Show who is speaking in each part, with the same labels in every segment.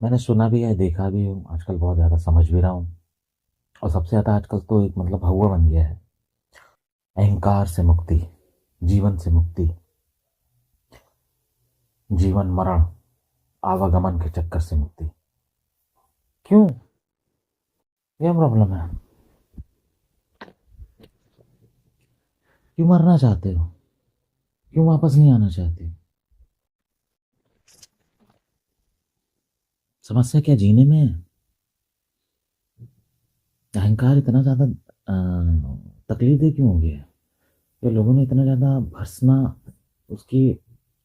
Speaker 1: मैंने सुना भी है, देखा भी हूँ, आजकल बहुत ज़्यादा समझ भी रहा हूँ। और सबसे ज़्यादा आजकल तो एक मतलब हवा बन गया है। अहंकार से मुक्ति, जीवन से मुक्ति, जीवन मरण, आवागमन के चक्कर से मुक्ति। क्यों? क्या प्रॉब्लम है? क्यों मरना चाहते हो? क्यों वापस नहीं आना चाहते? समस्या क्या जीने में है? अहंकार इतना ज़्यादा तकलीफ दे क्यों हो गया है? ये लोगों ने इतना ज़्यादा भर्सना, उसकी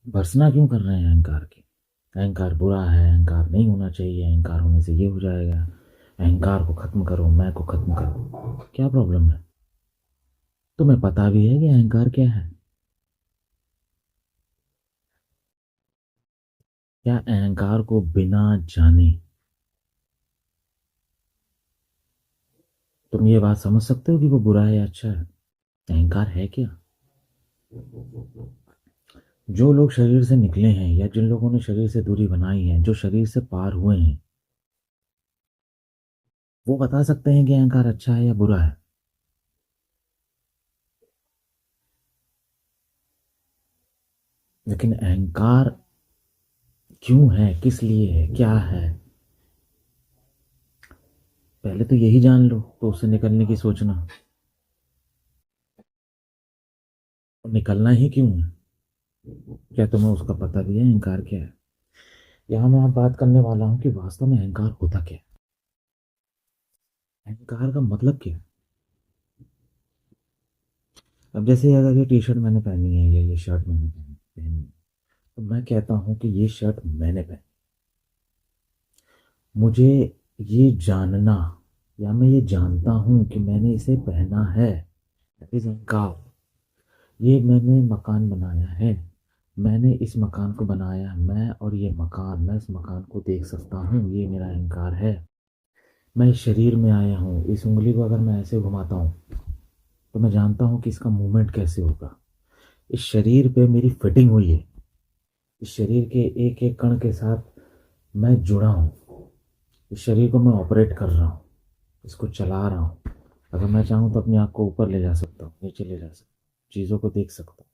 Speaker 1: भर्सना क्यों कर रहे हैं अहंकार की? अहंकार बुरा है, अहंकार नहीं होना चाहिए, अहंकार होने से ये हो जाएगा, अहंकार को खत्म करो, मैं को खत्म करो। क्या प्रॉब्लम है? तुम्हें पता भी है कि अहंकार क्या है? क्या अहंकार को बिना जाने तुम ये बात समझ सकते हो कि वो बुरा है या अच्छा है? अहंकार है क्या? जो लोग शरीर से निकले हैं या जिन लोगों ने शरीर से दूरी बनाई है, जो शरीर से पार हुए हैं, वो बता सकते हैं कि अहंकार अच्छा है या बुरा है। लेकिन अहंकार क्यों है, किस लिए है, क्या है, पहले तो यही जान लो तो उससे निकलने की सोचना। और निकलना ही क्यों है? क्या तुम्हें उसका पता भी है अहंकार क्या है? यहाँ मैं आप बात करने वाला हूँ कि वास्तव में अहंकार होता क्या है। अहंकार का मतलब क्या है? अब जैसे अगर ये टी शर्ट मैंने पहनी है या ये शर्ट मैंने पहनी है, तो मैं कहता हूँ कि ये शर्ट मैंने पहनी। मुझे ये जानना, या मैं ये जानता हूँ कि मैंने इसे पहना है, दैट इज अहंकार। ये मैंने मकान बनाया है, मैंने इस मकान को बनाया है, मैं और ये मकान, मैं इस मकान को देख सकता हूँ, ये मेरा अहंकार है। मैं इस शरीर में आया हूँ, इस उंगली को अगर मैं ऐसे घुमाता हूँ तो मैं जानता हूँ कि इसका मूवमेंट कैसे होगा। इस शरीर पे मेरी फिटिंग हुई है, इस शरीर के एक एक कण के साथ मैं जुड़ा हूँ, इस शरीर को मैं ऑपरेट कर रहा हूँ, इसको चला रहा हूँ। अगर मैं चाहूँ तो अपनी आँख को ऊपर ले जा सकता हूँ, नीचे ले जा सकता हूँ, चीज़ों को देख सकता हूँ।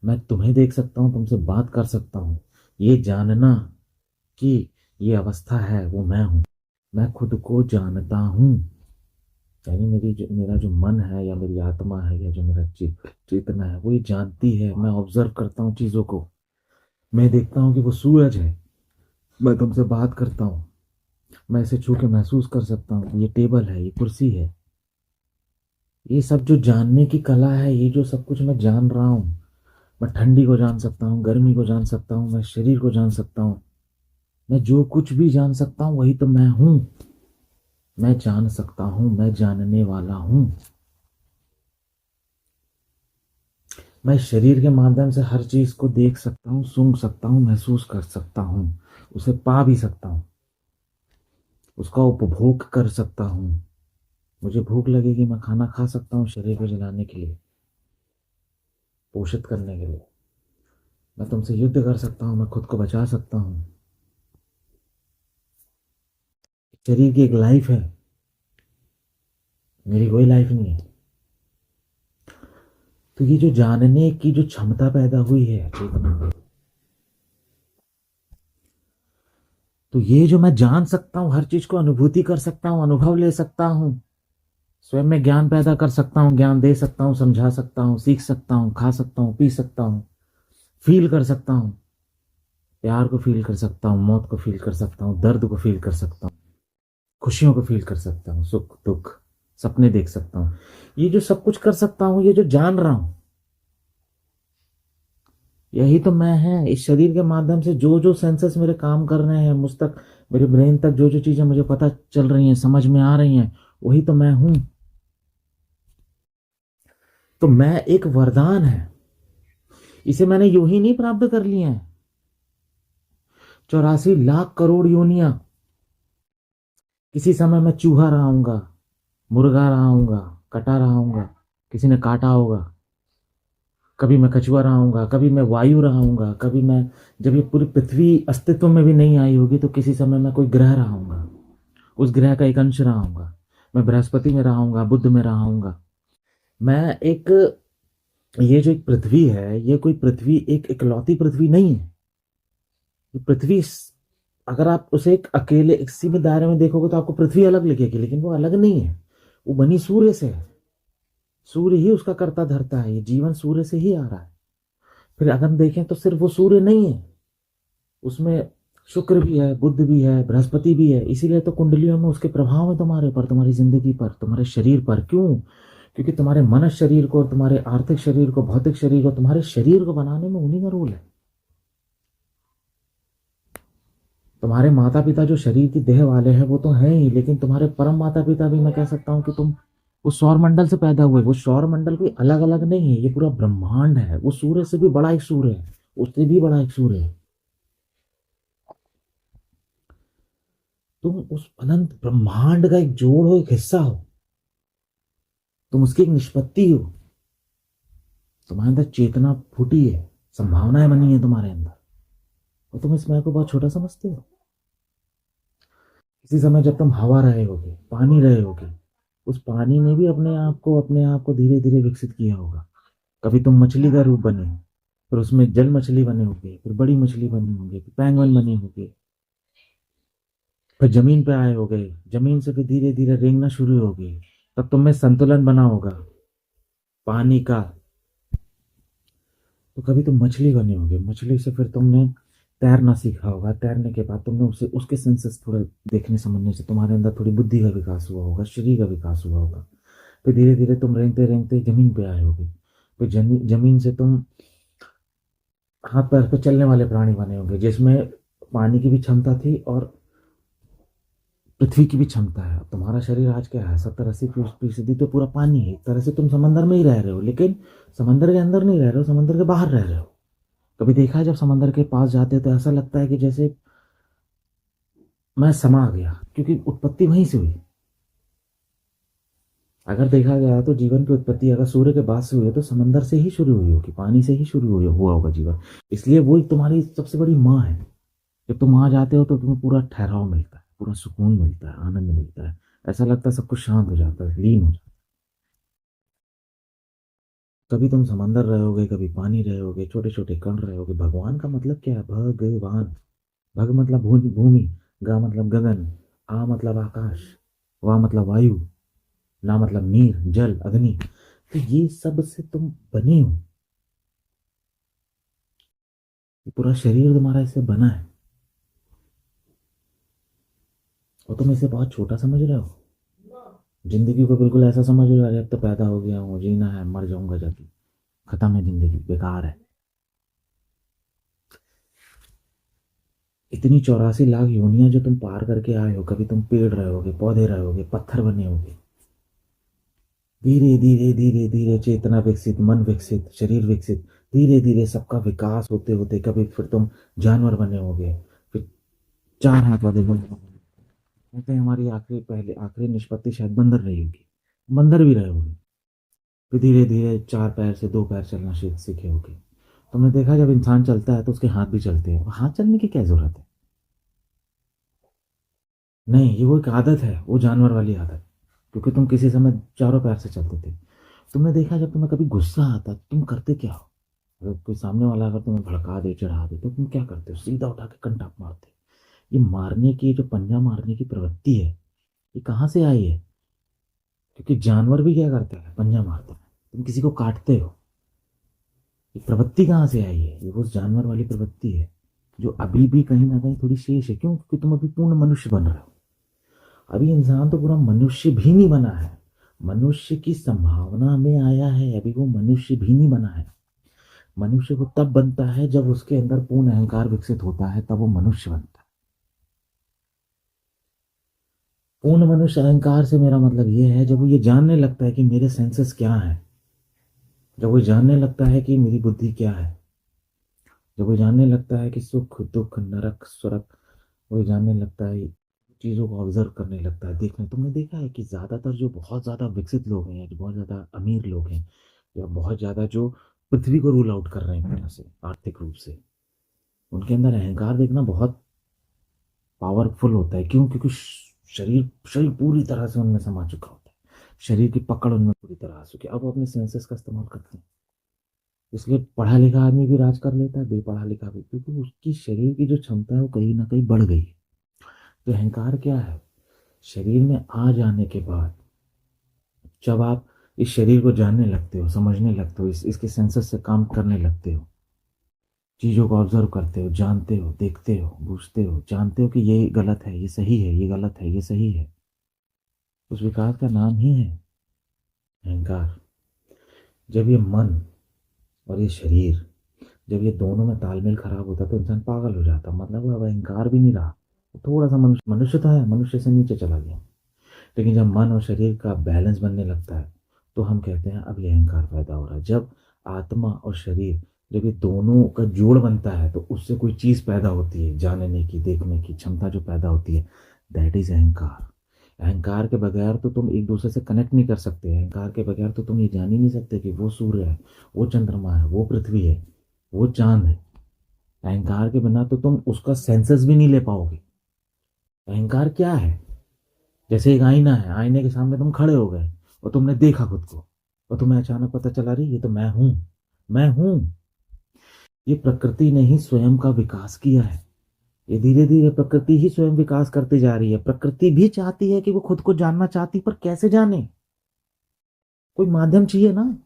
Speaker 1: मैं तुम्हें देख सकता हूँ, तुमसे बात कर सकता हूँ। ये जानना कि ये अवस्था है वो मैं हूँ। मैं खुद को जानता हूँ, यानी मेरा जो मन है या मेरी आत्मा है या जो मेरा चेतना है वो ये जानती है। मैं ऑब्जर्व करता हूँ चीज़ों को। मैं देखता हूँ कि वो सूरज है, मैं तुमसे बात करता हूँ। मैं इसे छू के महसूस कर सकता हूँ कि ये टेबल है, ये कुर्सी है। ये सब जो जानने की कला है, ये जो सब कुछ मैं जान रहा हूँ। मैं ठंडी को जान सकता हूँ, गर्मी को जान सकता हूँ, मैं शरीर को जान सकता हूँ। मैं जो कुछ भी जान सकता हूँ वही तो मैं हूँ। मैं जान सकता हूँ, मैं जानने वाला हूँ। मैं शरीर के माध्यम से हर चीज को देख सकता हूँ, सूंघ सकता हूँ, महसूस कर सकता हूँ, उसे पा भी सकता हूँ, उसका उपभोग कर सकता हूँ। मुझे भूख लगेगी, मैं खाना खा सकता हूँ शरीर को जलाने के लिए, पोषित करने के लिए। मैं तुमसे युद्ध कर सकता हूँ, मैं खुद को बचा सकता हूँ। शरीर की एक लाइफ है, मेरी कोई लाइफ नहीं है। तो ये जो जानने की जो क्षमता पैदा हुई है चेतना में, तो ये जो मैं जान सकता हूँ, हर चीज को अनुभूति कर सकता हूँ, अनुभव ले सकता हूँ, स्वयं में ज्ञान पैदा कर सकता हूँ, ज्ञान दे सकता हूँ, समझा सकता हूँ, सीख सकता हूँ, खा सकता हूँ, पी सकता हूँ, फील कर सकता हूँ। प्यार को फील कर सकता हूँ, मौत को फील कर सकता हूँ, दर्द को फील कर सकता हूँ, खुशियों को फील कर सकता हूँ, सुख दुख, सपने देख सकता हूँ। ये जो सब कुछ कर सकता हूँ, ये जो जान रहा हूँ, यही तो मैं है। इस शरीर के माध्यम से जो जो सेंसेस मेरे काम कर रहे हैं, मुझ तक, मेरे ब्रेन तक जो जो चीजें मुझे पता चल रही हैं, समझ में आ रही हैं, वही तो मैं हूं। तो मैं एक वरदान है, इसे मैंने यूं ही नहीं प्राप्त कर लिया है। 84 लाख करोड़ योनियां, किसी समय मैं चूहा रहा हूंगा, मुर्गा रहा हूंगा, कटा रहा हूंगा, किसी ने काटा होगा, कभी मैं कछुआ रहा हूँगा, कभी मैं वायु रहा हूँगा, कभी मैं, जब ये पूरी पृथ्वी अस्तित्व में भी नहीं आई होगी तो किसी समय मैं कोई ग्रह रहा हूँगा, उस ग्रह का एक अंश रहा हूँगा। मैं बृहस्पति में रहा हूँगा, बुध में रहा हूँगा। मैं एक, ये जो एक पृथ्वी है, ये कोई पृथ्वी एक इकलौती पृथ्वी नहीं है। ये पृथ्वी अगर आप उसे एक अकेले एक सीमित दायरे में देखोगे तो आपको पृथ्वी अलग लगेगी, लेकिन वो अलग नहीं है। वो बनी सूर्य से है। सूर्य ही उसका कर्ता धर्ता है। ये जीवन सूर्य से ही आ रहा है। फिर अगर हम देखें तो सिर्फ वो सूर्य नहीं है, उसमें शुक्र भी है, बुध भी है, बृहस्पति भी है। इसीलिए तो कुंडलियों में उसके प्रभाव है तुम्हारे ऊपर, तुम्हारी जिंदगी पर, तुम्हारे शरीर पर। क्यों? क्योंकि तुम्हारे मन शरीर को और तुम्हारे आर्थिक शरीर को, भौतिक शरीर को, तुम्हारे शरीर को बनाने में उन्हीं का रोल है। तुम्हारे माता पिता जो शरीर की देह वाले हैं वो तो हैं ही, लेकिन तुम्हारे परम माता पिता भी, मैं कह सकता हूँ कि तुम उस सौर मंडल से पैदा हुए। वो सौर मंडल कोई अलग अलग नहीं है, ये पूरा ब्रह्मांड है। वो सूर्य से भी बड़ा एक सूर्य है, उससे भी बड़ा एक सूर्य है। तुम उस अनंत ब्रह्मांड का एक जोड़ हो, एक हिस्सा हो। तुम उसकी एक निष्पत्ति हो। तुम्हारे अंदर चेतना फूटी है, संभावनाएं बनी है तुम्हारे अंदर, और तुम इस मैं को बहुत छोटा समझते हो। इसी समय जब तुम हवा रहे होगे, पानी रहे होगे, उस पानी ने भी अपने आप को धीरे धीरे विकसित किया होगा। कभी तुम मछली का रूप बने, फिर उसमें जल मछली बने होगे, फिर बड़ी मछली बनी होगी, फिर पैंगुइन बने होगे, फिर जमीन पे आए होगे, जमीन से फिर धीरे धीरे रेंगना शुरू हो गई। तब तुम में संतुलन बना होगा पानी का। तो कभी तुम मछली बने होगे, मछली से फिर तुमने तैरना सीखा होगा। तैरने के बाद तुमने उसे, उसके सेंसेस थोड़े देखने समझने से तुम्हारे अंदर थोड़ी बुद्धि का विकास हुआ होगा, शरीर का विकास हुआ होगा। फिर धीरे धीरे तुम रेंगते रेंगते जमीन पे आए होगे। फिर जमीन से तुम हाथ पैर पे चलने वाले प्राणी बने होंगे, जिसमें पानी की भी क्षमता थी और पृथ्वी की भी क्षमता है। अब तुम्हारा शरीर आज क्या है, 70-80% तो पूरा पानी है। एक तरह से तुम समंदर में ही रह रहे हो, लेकिन समंदर के अंदर नहीं रह रहे हो, समंदर के बाहर रह रहे हो। कभी देखा है जब समंदर के पास जाते हो तो ऐसा लगता है कि जैसे मैं समा गया, क्योंकि उत्पत्ति वहीं से हुई। अगर देखा गया तो जीवन की उत्पत्ति अगर सूर्य के बाद से हुई है तो समंदर से ही शुरू हुई होगी, पानी से ही शुरू हुआ होगा जीवन। इसलिए वही तुम्हारी सबसे बड़ी माँ है। जब तुम वहां जाते हो तो तुम्हें पूरा ठहराव मिलता है, पूरा सुकून मिलता है, आनंद मिलता है। ऐसा लगता है सब कुछ शांत हो जाता है, लीन हो जाता है। कभी तुम समंदर रहोगे, कभी पानी रहोगे, छोटे छोटे कण रहोगे। भगवान का मतलब क्या है? भगवान। भग मतलब भूमि, गा मतलब गगन, आ मतलब आकाश, वा मतलब वायु, ना मतलब नीर, जल, अग्नि। तो ये सब से तुम बने हो। ये पूरा शरीर तुम्हारा इससे बना है, और तुम इसे बहुत छोटा समझ रहे हो। जिंदगी को बिल्कुल ऐसा समझ रहे हो, अरे अब तो पैदा हो गया हूँ, जीना है, मर जाऊंगा जाके, खत्म है जिंदगी, बेकार है। इतनी 84 लाख योनियां जो तुम पार करके आए हो, कभी तुम पेड़ रहोगे, पौधे रहोगे, पत्थर बने होगे। धीरे धीरे धीरे धीरे चेतना विकसित, मन विकसित, शरीर विकसित, धीरे धीरे सबका विकास होते होते कभी फिर तुम जानवर बने होगे, फिर 4 हाथ वाले बने होगे। कहते हैं हमारी आखिरी, पहले आखिरी निष्पत्ति शायद बंदर रही होगी, बंदर भी रहे होगे। फिर धीरे धीरे 4 पैर से 2 पैर चलना सीखे होगे। तुमने देखा जब इंसान चलता है तो उसके हाथ भी चलते हैं। हाथ चलने की क्या जरूरत है? नहीं, ये वो एक आदत है, वो जानवर वाली आदत। क्योंकि तुम किसी समय चारों पैर से चलते थे। तुमने देखा जब तुम्हें कभी गुस्सा आता तुम करते क्या हो? अगर कोई सामने वाला अगर तुम्हें भड़का दे, चढ़ा दे, तो तुम क्या करते हो? सीधा उठा के कंटाप मारते हो। ये मारने की, जो पंजा मारने की प्रवृत्ति है, ये कहाँ से आई है? क्योंकि जानवर भी क्या करता है, पंजा मारता है। तुम किसी को काटते हो, ये प्रवृत्ति कहाँ से आई है? ये वो जानवर वाली प्रवृत्ति है, जो अभी भी कहीं ना कहीं थोड़ी शेष है। क्यों? क्योंकि तुम अभी पूर्ण मनुष्य बन रहे हो। अभी इंसान तो पूरा मनुष्य भी नहीं बना है, मनुष्य की संभावना में आया है, अभी वो मनुष्य भी नहीं बना है। मनुष्य वो तब बनता है जब उसके अंदर पूर्ण अहंकार विकसित होता है, तब वो मनुष्य बनता है। पूर्ण मनुष्य अहंकार से मेरा मतलब ये है, जब वो ये जानने लगता है कि मेरे सेंसेस क्या है, जब वो जानने लगता है कि मेरी बुद्धि क्या है, जब वो जानने लगता है कि सुख दुख नरक स्वर्ग, वो जानने लगता है, चीज़ों को ऑब्जर्व करने लगता है, देखने। तुमने देखा है कि ज़्यादातर जो बहुत ज़्यादा विकसित लोग हैं, या जो बहुत ज़्यादा अमीर लोग हैं, या बहुत ज़्यादा जो पृथ्वी को रूल आउट कर रहे हैं एक तरह से आर्थिक रूप से। उनके अंदर अहंकार देखना बहुत पावरफुल होता है। क्यों? क्योंकि शरीर शरीर पूरी तरह से उनमें समा चुका होता है, शरीर की पकड़ उनमें पूरी तरह आ चुकी है। अब वो अपने सेंसेस का इस्तेमाल करते हैं। इसलिए पढ़ा लिखा आदमी भी राज कर लेता है, बेपढ़ा लिखा भी, क्योंकि उसकी शरीर की जो क्षमता है वो कहीं ना कहीं बढ़ गई है। तो अहंकार क्या है? शरीर में आ जाने के बाद जब आप इस शरीर को जानने लगते हो, समझने लगते हो, इसके सेंसेस से काम करने लगते हो, चीज़ों को ऑब्जर्व करते हो, जानते हो, देखते हो, बूझते हो, जानते हो कि ये गलत है, ये सही है, ये गलत है, ये सही है, उस विकास का नाम ही है अहंकार। जब ये मन और ये शरीर, जब ये दोनों में तालमेल खराब होता तो इंसान पागल हो जाता। मतलब वो अब अहंकार भी नहीं रहा, थोड़ा सा मनुष्यता है, मनुष्य से नीचे चला गया। लेकिन जब मन और शरीर का बैलेंस बनने लगता है तो हम कहते हैं अब ये अहंकार पैदा हो रहा है। जब आत्मा और शरीर, जब ये दोनों का जोड़ बनता है तो उससे कोई चीज़ पैदा होती है, जानने की, देखने की क्षमता जो पैदा होती है, दैट इज अहंकार। अहंकार के बगैर तो तुम एक दूसरे से कनेक्ट नहीं कर सकते। अहंकार के बगैर तो तुम ये जान ही नहीं सकते कि वो सूर्य है, वो चंद्रमा है, वो पृथ्वी है, वो चांद है। अहंकार के बिना तो तुम उसका सेंसस भी नहीं ले पाओगे। अहंकार क्या है? जैसे एक आईना है, आईने के सामने तुम खड़े हो गए और तुमने देखा खुद को, और तुम्हें अचानक पता चला रही ये तो मैं हूं, मैं हूं। ये प्रकृति ने ही स्वयं का विकास किया है। ये धीरे धीरे प्रकृति ही स्वयं विकास करती जा रही है। प्रकृति भी चाहती है कि वो खुद को जानना चाहती, पर कैसे जाने? कोई माध्यम चाहिए ना,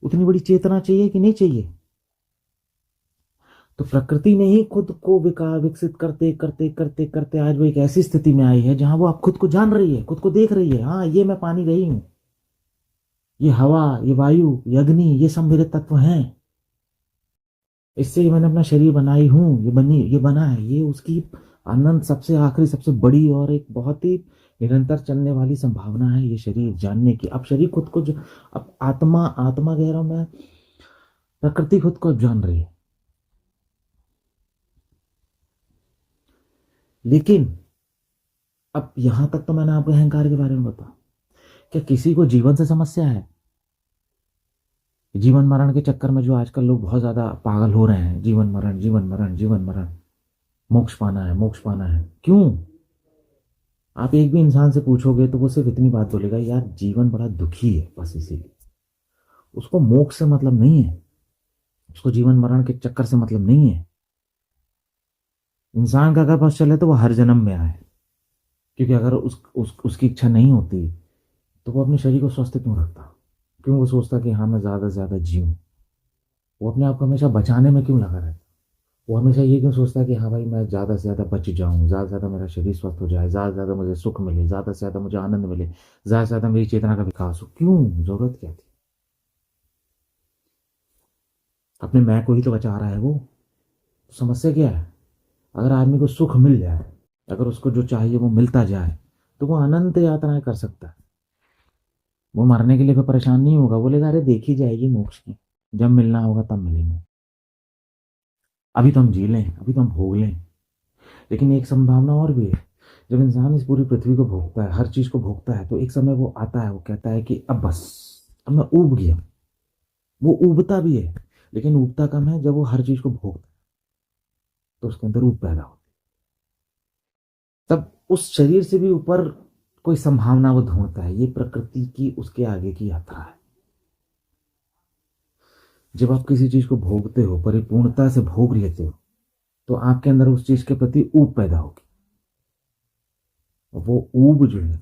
Speaker 1: उतनी बड़ी चेतना चाहिए कि नहीं चाहिए? तो प्रकृति ने ही खुद को विकसित करते करते करते करते आज वो एक ऐसी स्थिति में आई है जहां वो आप खुद को जान रही है, खुद को देख रही है। हाँ, ये मैं पानी रही हूं, ये हवा, ये वायु, ये अग्नि, ये सब मेरे तत्व हैं। इससे ही मैंने अपना शरीर बनाई हूँ, ये बना है। ये उसकी अनंत, सबसे आखिरी, सबसे बड़ी और एक बहुत ही निरंतर चलने वाली संभावना है ये शरीर जानने की। अब शरीर खुद को जो, अब आत्मा, आत्मा कह रहा हूं मैं, प्रकृति खुद को जान रही है। लेकिन अब यहां तक तो मैंने आपको अहंकार के बारे में बताया। क्या किसी को जीवन से समस्या है? जीवन मरण के चक्कर में जो आजकल लोग बहुत ज्यादा पागल हो रहे हैं, जीवन मरण, जीवन मरण, जीवन मरण, मोक्ष पाना है, मोक्ष पाना है। क्यों? आप एक भी इंसान से पूछोगे तो वो सिर्फ इतनी बात बोलेगा, यार जीवन बड़ा दुखी है, बस इसीलिए। उसको मोक्ष से मतलब नहीं है, उसको जीवन मरण के चक्कर से मतलब नहीं है। इंसान का अगर बस चले तो वो हर जन्म में आए, क्योंकि अगर उसकी इच्छा नहीं होती तो वो अपने शरीर को स्वस्थ क्यों रखता? क्यों वो सोचता कि हाँ मैं ज़्यादा से ज़्यादा जीऊँ? वो अपने आप को हमेशा बचाने में क्यों लगा रहता? वो हमेशा ये क्यों सोचता है कि हाँ भाई मैं ज़्यादा से ज़्यादा बच जाऊँ, ज़्यादा से ज़्यादा मेरा शरीर स्वस्थ हो जाए, ज़्यादा से ज़्यादा मुझे सुख मिले, ज़्यादा से ज़्यादा मुझे आनंद मिले, ज़्यादा से ज़्यादा मेरी चेतना का विकास हो? क्यों? ज़रूरत क्या थी? अपने मैं को ही तो बचा रहा है वो। समस्या क्या है? अगर आदमी को सुख मिल जाए, अगर उसको जो चाहिए वो मिलता जाए, तो वो अनंत यात्राएं कर सकता है। वो मरने के लिए कोई परेशान नहीं होगा, बोलेगा अरे देखी जाएगी मोक्ष की, जब मिलना होगा तब मिलेंगे, अभी तो हम जी लें, अभी तो हम भोग लें। लेकिन एक संभावना और भी है। जब इंसान इस पूरी पृथ्वी को भोगता है, हर चीज को भोगता है, तो एक समय वो आता है, वो कहता है कि अब बस, अब मैं ऊब गया। वो ऊबता भी है, लेकिन ऊबता कम है। जब वो हर चीज को भोगता है तो उसके अंदर ऊब पैदा होती है। तब उस शरीर से भी ऊपर कोई संभावना वो ढूंढता है। ये प्रकृति की उसके आगे की यात्रा है। जब आप किसी चीज को भोगते हो, परिपूर्णता से भोग लेते हो, तो आपके अंदर उस चीज के प्रति ऊब पैदा होगी। और वो ऊब जो है,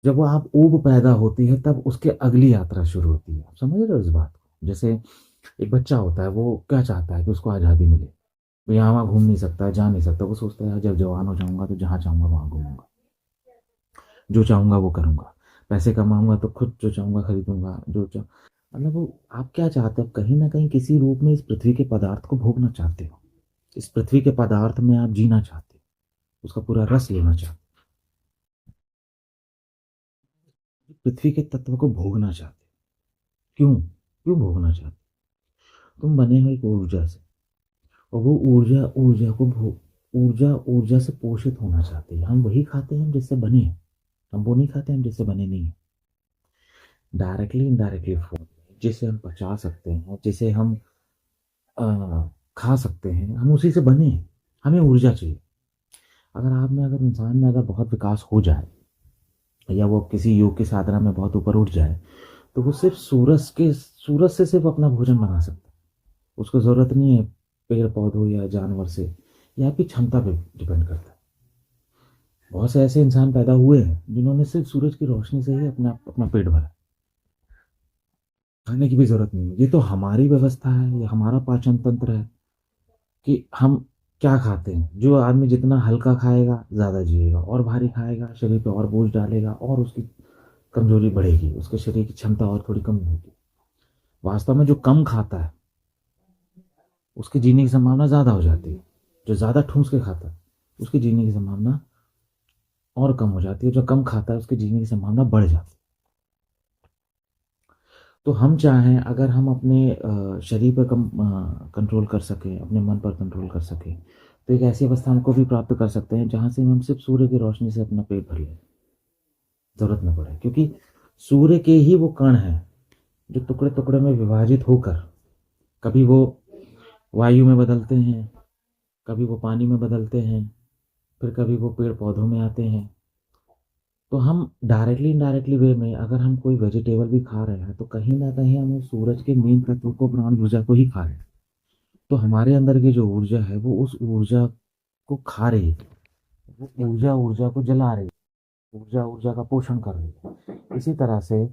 Speaker 1: जब वो आप ऊब पैदा होती है तब उसके अगली यात्रा शुरू होती है। आप समझ रहे हो इस बात को? जैसे एक बच्चा होता है, वो क्या चाहता है कि उसको आज़ादी मिले। वो यहाँ वहाँ घूम नहीं सकता, जा नहीं सकता। वो सोचता है जब जवान हो जाऊंगा तो जहाँ चाहूंगा वहां घूमूंगा, जो चाहूंगा वो करूंगा, पैसे कमाऊंगा तो खुद जो चाहूंगा खरीदूंगा, जो चाह, मतलब वो, आप क्या चाहते हो? कहीं ना कहीं किसी रूप में इस पृथ्वी के पदार्थ को भोगना चाहते हो। इस पृथ्वी के पदार्थ में आप जीना चाहते हो, उसका पूरा रस लेना चाहते हो, पृथ्वी के तत्व को भोगना चाहते हो। क्यों? क्यों भोगना चाहते हो? तुम बने हो एक ऊर्जा से, और वो ऊर्जा, ऊर्जा ऊर्जा से पोषित होना चाहते हैं। हम वही खाते हैं जिससे बने हैं, हम वो नहीं खाते हैं जिससे बने नहीं हैं। डायरेक्टली इनडायरेक्टली फूड जिसे हम पचा सकते हैं, जिसे हम खा सकते हैं, हम उसी से बने हैं। हमें ऊर्जा चाहिए। अगर इंसान में अगर बहुत विकास हो जाए या वो किसी योग की साधना में बहुत ऊपर उठ जाए, तो वो सिर्फ सूरज से सिर्फ अपना भोजन बना सकता है। उसको ज़रूरत नहीं है पेड़ पौधों या जानवर से। ये आपकी क्षमता पे डिपेंड करता है। बहुत से ऐसे इंसान पैदा हुए हैं जिन्होंने सिर्फ सूरज की रोशनी से ही अपना अपना पेट भरा। खाने की भी ज़रूरत नहीं है। ये तो हमारी व्यवस्था है, ये हमारा पाचन तंत्र है कि हम क्या खाते हैं। जो आदमी जितना हल्का खाएगा ज़्यादा जिएगा, और भारी खाएगा शरीर पे और बोझ डालेगा और उसकी कमजोरी बढ़ेगी, उसके शरीर की क्षमता और थोड़ी कम होगी। वास्तव में जो कम खाता है उसकी जीने की संभावना ज़्यादा हो जाती है। जो ज़्यादा ठूस के खाता है उसकी जीने की संभावना और कम हो जाती है। जो कम खाता है उसकी जीने की संभावना बढ़ जाती है। तो हम चाहें, अगर हम अपने शरीर पर कम कंट्रोल कर सकें, अपने मन पर कंट्रोल कर सकें, तो एक ऐसी अवस्था हमको भी प्राप्त कर सकते हैं जहाँ से हम सिर्फ सूर्य की रोशनी से अपना पेट भर लें, ज़रूरत न पड़े। क्योंकि सूर्य के ही वो कण हैं जो टुकड़े टुकड़े में विभाजित होकर कभी वो वायु में बदलते हैं, कभी वो पानी में बदलते हैं, फिर कभी वो पेड़ पौधों में आते हैं। तो हम डायरेक्टली इनडायरेक्टली वे में अगर हम कोई वेजिटेबल भी खा रहे हैं तो कहीं ना कहीं हम उस सूरज के मेन तत्व को, प्राण ऊर्जा को ही खा रहे हैं। तो हमारे अंदर की जो ऊर्जा है वो उस ऊर्जा को खा रही है। वो ऊर्जा ऊर्जा को जला रही है, ऊर्जा ऊर्जा का पोषण कर रही है। इसी तरह से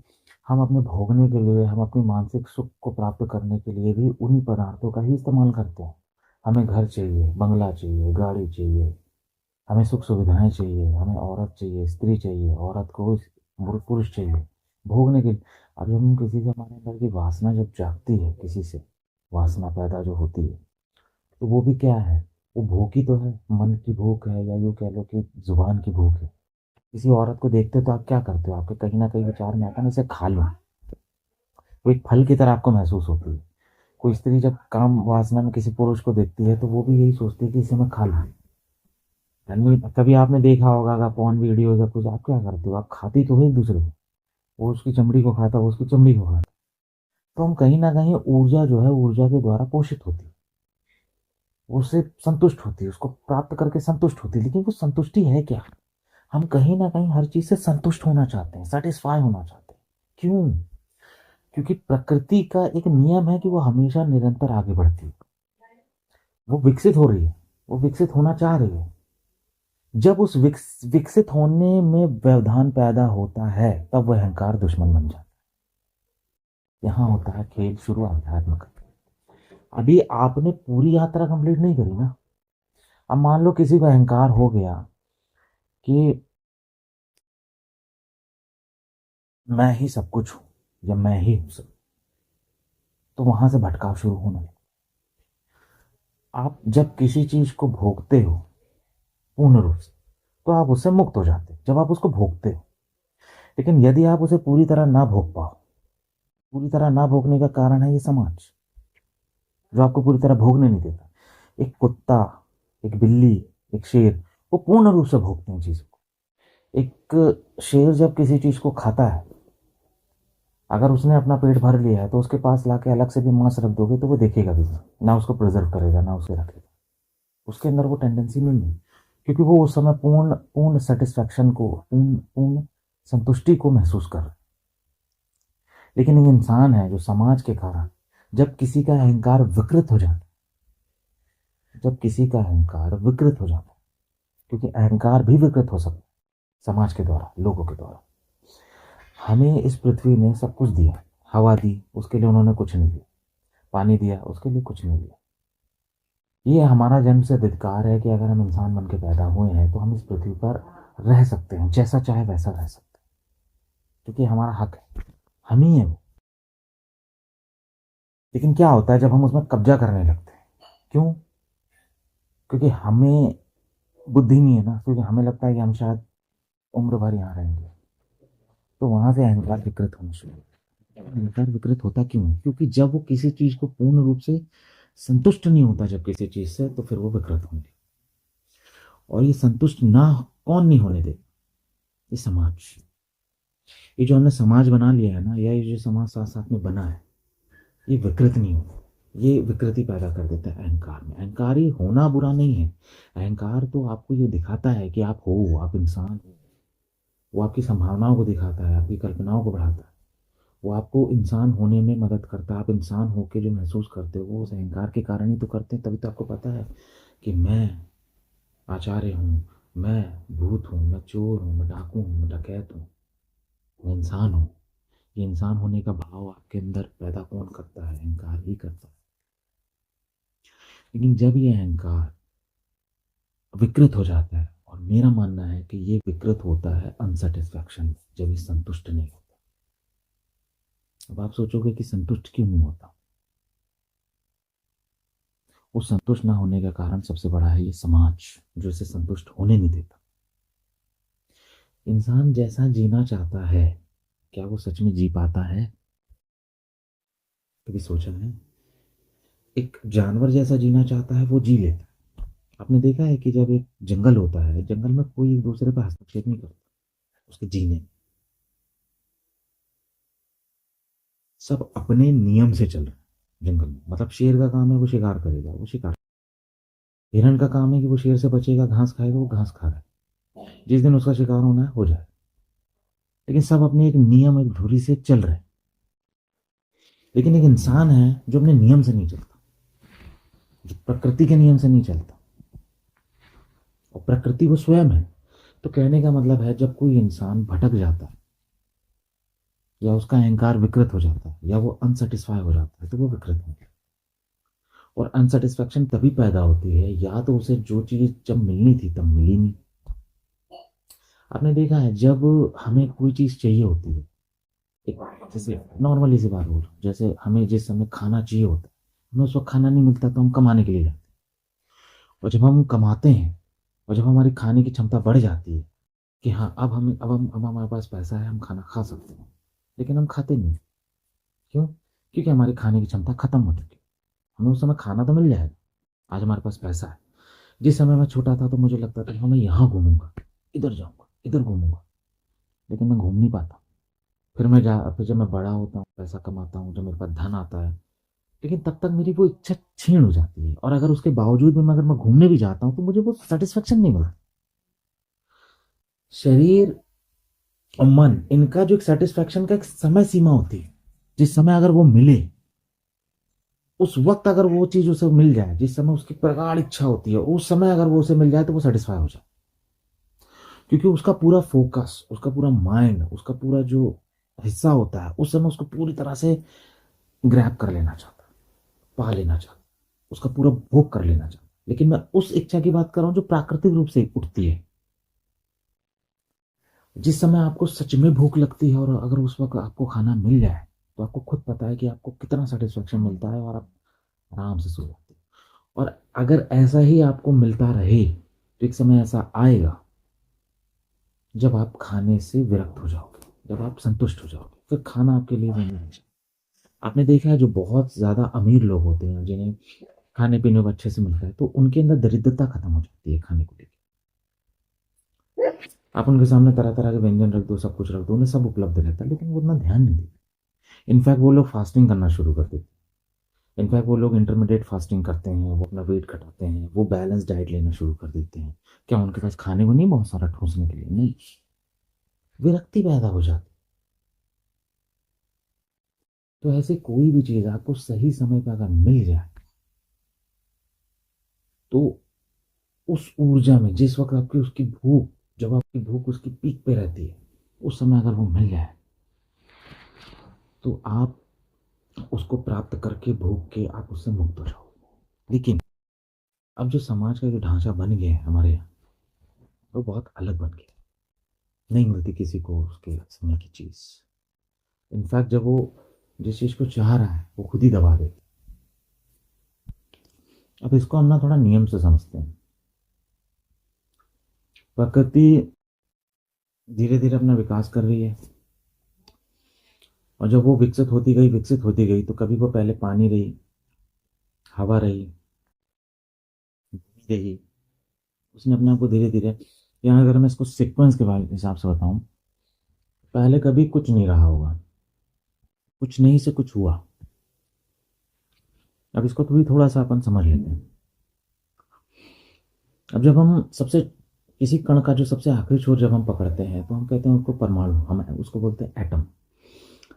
Speaker 1: हम अपने भोगने के लिए, हम अपनी मानसिक सुख को प्राप्त करने के लिए भी उन्हीं पदार्थों का ही इस्तेमाल करते हैं। हमें घर चाहिए, बंगला चाहिए, गाड़ी चाहिए, हमें सुख सुविधाएं चाहिए, हमें औरत चाहिए, स्त्री चाहिए, औरत को पुरुष चाहिए भोगने के लिए। अब जब हम किसी से, हमारे अंदर की वासना जब जागती है, किसी से वासना पैदा जो होती है, तो वो भी क्या है? वो भूख ही तो है। मन की भूख है, या यूँ कह लो कि जुबान की भूख है। किसी औरत को देखते तो आप क्या करते हो? आपके कहीं ना कहीं विचार में आता है ना, इसे खा लूं। वो एक फल की तरह आपको महसूस होती है। कोई स्त्री जब काम वासना में किसी पुरुष को देखती है तो वो भी यही सोचती है कि इसे मैं खा लूं। यानी कभी आपने देखा होगा, अगर पॉर्न वीडियो या कुछ, आप क्या करते हो? आप खाती तो हो एक दूसरे को। वो उसकी चमड़ी को खाता, वो उसकी चमड़ी को खाता। तो हम कहीं ना कहीं ऊर्जा जो है, ऊर्जा के द्वारा पोषित होती है। वो उससे संतुष्ट होती है, उसको प्राप्त करके संतुष्ट होती है। लेकिन वो संतुष्टि है क्या? हम कहीं ना कहीं हर चीज से संतुष्ट होना चाहते हैं, सेटिस्फाई होना चाहते हैं। क्यों? क्योंकि प्रकृति का एक नियम है कि वो हमेशा निरंतर आगे बढ़ती है। वो विकसित हो रही है, वो विकसित होना चाह रही है। जब उस विकसित होने में व्यवधान पैदा होता है तब वह अहंकार दुश्मन बन जाता है। यहाँ होता है खेल शुरू अध्यात्म का। अभी आपने पूरी यात्रा कंप्लीट नहीं करी ना। अब मान लो किसी का अहंकार हो गया कि मैं ही सब कुछ हूं, या मैं ही हूं सब, तो वहां से भटकाव शुरू होने लगता। आप जब किसी चीज को भोगते हो पूर्ण रूप से, तो आप उससे मुक्त हो जाते हो जब आप उसको भोगते हो। लेकिन यदि आप उसे पूरी तरह ना भोग पाओ, पूरी तरह ना भोगने का कारण है ये समाज, जो आपको पूरी तरह भोगने नहीं देता। एक कुत्ता, एक बिल्ली, एक शेर, वो पूर्ण रूप से भोगते हैं चीजों को। एक शेर जब किसी चीज को खाता है, अगर उसने अपना पेट भर लिया है तो उसके पास लाके अलग से भी मांस रख दोगे तो वो देखेगा भी नहीं। ना उसको प्रिजर्व करेगा, ना उसे रखेगा। उसके अंदर वो टेंडेंसी नहीं है, क्योंकि वो उस समय पूर्ण पूर्ण सेटिस्फैक्शन को, पूर्ण पूर्ण संतुष्टि को महसूस कर रहा है। लेकिन एक इंसान है जो समाज के कारण, जब किसी का अहंकार विकृत हो जाता है, जब किसी का अहंकार विकृत हो जाता है, क्योंकि अहंकार भी विकृत हो सकता है समाज के द्वारा, लोगों के द्वारा। हमें इस पृथ्वी ने सब कुछ दिया। हवा दी, उसके लिए उन्होंने कुछ नहीं दिया। पानी दिया, उसके लिए कुछ नहीं दिया। ये हमारा जन्म से अधिकार है कि अगर हम इंसान बन के पैदा हुए हैं तो हम इस पृथ्वी पर रह सकते हैं, जैसा चाहे वैसा रह सकते हैं, क्योंकि हमारा हक है, हम ही है वो। लेकिन क्या होता है जब हम उसमें कब्जा करने लगते हैं? क्यों? क्योंकि हमें बुद्धि नहीं है ना, क्योंकि हमें लगता है कि हम शायद उम्र भर यहाँ रहेंगे। तो वहां से अहंकार विकृत होना शुरू होता है। अहंकार विकृत होता क्यों है? क्योंकि जब वो किसी चीज को पूर्ण रूप से संतुष्ट नहीं होता, जब किसी चीज से, तो फिर वो विकृत होंगे। और ये संतुष्ट ना कौन नहीं होने दे? ये समाज। ये जो हमने समाज बना लिया है ना, या ये जो समाज साथ साथ में बना है, ये विकृत नहीं होता। ये विकृति पैदा कर देता है अहंकार में। अहंकार ही होना बुरा नहीं है। अहंकार तो आपको ये दिखाता है कि आप हो, आप इंसान हो। वो आपकी संभावनाओं को दिखाता है, आपकी कल्पनाओं को बढ़ाता है। वो आपको इंसान होने में मदद करता है। आप इंसान होके जो महसूस करते हो वो उस अहंकार के कारण ही तो करते हैं। तभी तो आपको पता है कि मैं आचार्य हूँ, मैं भूत हूँ, मैं चोर हूँ, मैं डाकू हूँ, मैं डकैत हूँ, मैं इंसान हूँ। ये इंसान होने का भाव आपके अंदर पैदा कौन करता है? अहंकार ही करता है। लेकिन जब ये अहंकार विकृत हो जाता है, और मेरा मानना है कि ये विकृत होता है अनसेटिस्फैक्शन, जब ये संतुष्ट नहीं होता। अब आप सोचोगे कि संतुष्ट क्यों नहीं होता? वो संतुष्ट ना होने का कारण सबसे बड़ा है ये समाज, जो इसे संतुष्ट होने नहीं देता। इंसान जैसा जीना चाहता है, क्या वो सच में जी पाता है? कभी सोचा है? एक जानवर जैसा जीना चाहता है वो जी लेता है। आपने देखा है कि जब एक जंगल होता है, जंगल में कोई एक दूसरे पर हस्तक्षेप नहीं करता उसके जीने में। सब अपने नियम से चल रहे हैं जंगल में। मतलब शेर का काम है वो शिकार करेगा, वो शिकार। हिरण का काम है कि वो शेर से बचेगा, घास खाएगा, वो घास खा रहा है। जिस दिन उसका शिकार होना है हो जाए। लेकिन सब अपने एक नियम, एक धुरी से चल रहे हैं। लेकिन एक इंसान है जो अपने नियम से नहीं चलता, जो प्रकृति के नियम से नहीं चलता। और प्रकृति वो स्वयं है। तो कहने का मतलब है, जब कोई इंसान भटक जाता है, या उसका अहंकार विकृत हो जाता है, या वो अनसेटिस्फाई हो जाता है, तो वो विकृत हो गया। और अनसेटिस्फैक्शन तभी पैदा होती है, या तो उसे जो चीज़ जब मिलनी थी तब मिली नहीं। आपने देखा है जब हमें कोई चीज़ चाहिए होती है, एक जैसे नॉर्मली सी बात बोल रहा हूँ, जैसे हमें जिस समय खाना चाहिए होता है, हमें उस वक्त खाना नहीं मिलता तो हम कमाने के लिए जाते हैं। और जब हम कमाते हैं, और जब हमारी खाने की क्षमता बढ़ जाती है कि हाँ, अब हमारे पास पैसा है, हम खाना खा सकते हैं, लेकिन हम खाते नहीं। क्यों? क्योंकि हमारी खाने की क्षमता खत्म हो चुकी है। हमें उस समय खाना तो मिल जाएगा, आज हमारे पास पैसा है। जिस समय मैं छोटा था तो मुझे लगता था कि मैं यहाँ घूमूंगा, इधर जाऊंगा, इधर घूमूंगा, लेकिन मैं घूम नहीं पाता। फिर जब मैं बड़ा होता हूँ, पैसा कमाता हूँ, जब मेरे पास धन आता है, लेकिन तब तक मेरी वो इच्छा क्षीण हो जाती है। और अगर उसके बावजूद भी अगर मैं घूमने भी जाता हूँ तो मुझे वो सेटिस्फेक्शन नहीं मिलता। शरीर और मन, इनका जो एक सेटिस्फेक्शन का एक समय सीमा होती है। जिस समय अगर वो मिले, उस वक्त अगर वो चीज उसे मिल जाए, जिस समय उसकी प्रगाढ़ इच्छा होती है, उस समय अगर वो उसे मिल जाए तो वो सेटिस्फाई हो जाए। क्योंकि उसका पूरा फोकस, उसका पूरा माइंड, उसका पूरा जो हिस्सा होता है, उस समय उसको पूरी तरह से ग्रैब कर लेना चाहता है, पा लेना चाहता है, उसका पूरा भोग कर लेना चाहता है। लेकिन मैं उस इच्छा की बात कर रहा हूं जो प्राकृतिक रूप से उठती है। जिस समय आपको सच में भूख लगती है, और अगर उस वक्त आपको खाना मिल जाए, तो आपको खुद पता है कि आपको कितना सेटिस्फेक्शन मिलता है, और आप आराम से सो जाते हो। और अगर ऐसा ही आपको मिलता रहे, तो एक समय ऐसा आएगा जब आप खाने से विरक्त हो जाओगे, जब आप संतुष्ट हो जाओगे, फिर खाना आपके लिए नहीं बचेगा। आपने देखा है जो बहुत ज्यादा अमीर लोग होते हैं, जिन्हें खाने पीने को अच्छे से मिलता है, तो उनके अंदर दरिद्रता खत्म हो जाती है खाने को लेकर। आप उनके सामने तरह तरह के व्यंजन रख दो, सब कुछ रख दो, उन्हें सब उपलब्ध रहता है, लेकिन वो उतना ध्यान नहीं देते। इनफैक्ट वो लोग फास्टिंग करना शुरू कर देते हैं। इनफैक्ट वो लोग इंटरमीडिएट फास्टिंग करते हैं, वो अपना वेट घटाते हैं, वो बैलेंस डाइट लेना शुरू कर देते हैं। क्या उनके पास खाने को नहीं बहुत सारा ठूसने के लिए? नहीं। विरक्ति पैदा हो जाती। तो ऐसे कोई भी चीज आपको सही समय पर अगर मिल जाए, तो उस ऊर्जा में, जिस वक्त आपकी उसकी भूख, जब आपकी भूख उसकी पीक पे रहती है, उस समय अगर वो मिल जाए, तो आप उसको प्राप्त करके भूख के आप उससे मुक्त हो जाओ। लेकिन अब जो समाज का जो ढांचा बन गया है हमारे यहाँ, वो बहुत अलग बन गया है। नहीं मिलती किसी को उसके समय की चीज। इनफैक्ट जब वो जिस चीज को चाह रहा है वो खुद ही दबा देता है। अब इसको हम ना थोड़ा नियम से समझते हैं। प्रकृति धीरे धीरे अपना विकास कर रही है, और जब वो विकसित होती गई, तो कभी वो पहले पानी रही, हवा रही, भूमि रही। उसने अपने आप को धीरे धीरे, या अगर मैं इसको सीक्वेंस के हिसाब से बताऊं, पहले कभी कुछ नहीं रहा होगा, कुछ नहीं से कुछ हुआ। अब इसको तो भी थोड़ा सा अपन समझ लेते हैं। अब जब हम सबसे किसी कण का जो सबसे आखिरी छोर जब हम पकड़ते हैं तो हम कहते हैं उसको परमाणु, हम उसको बोलते हैं एटम।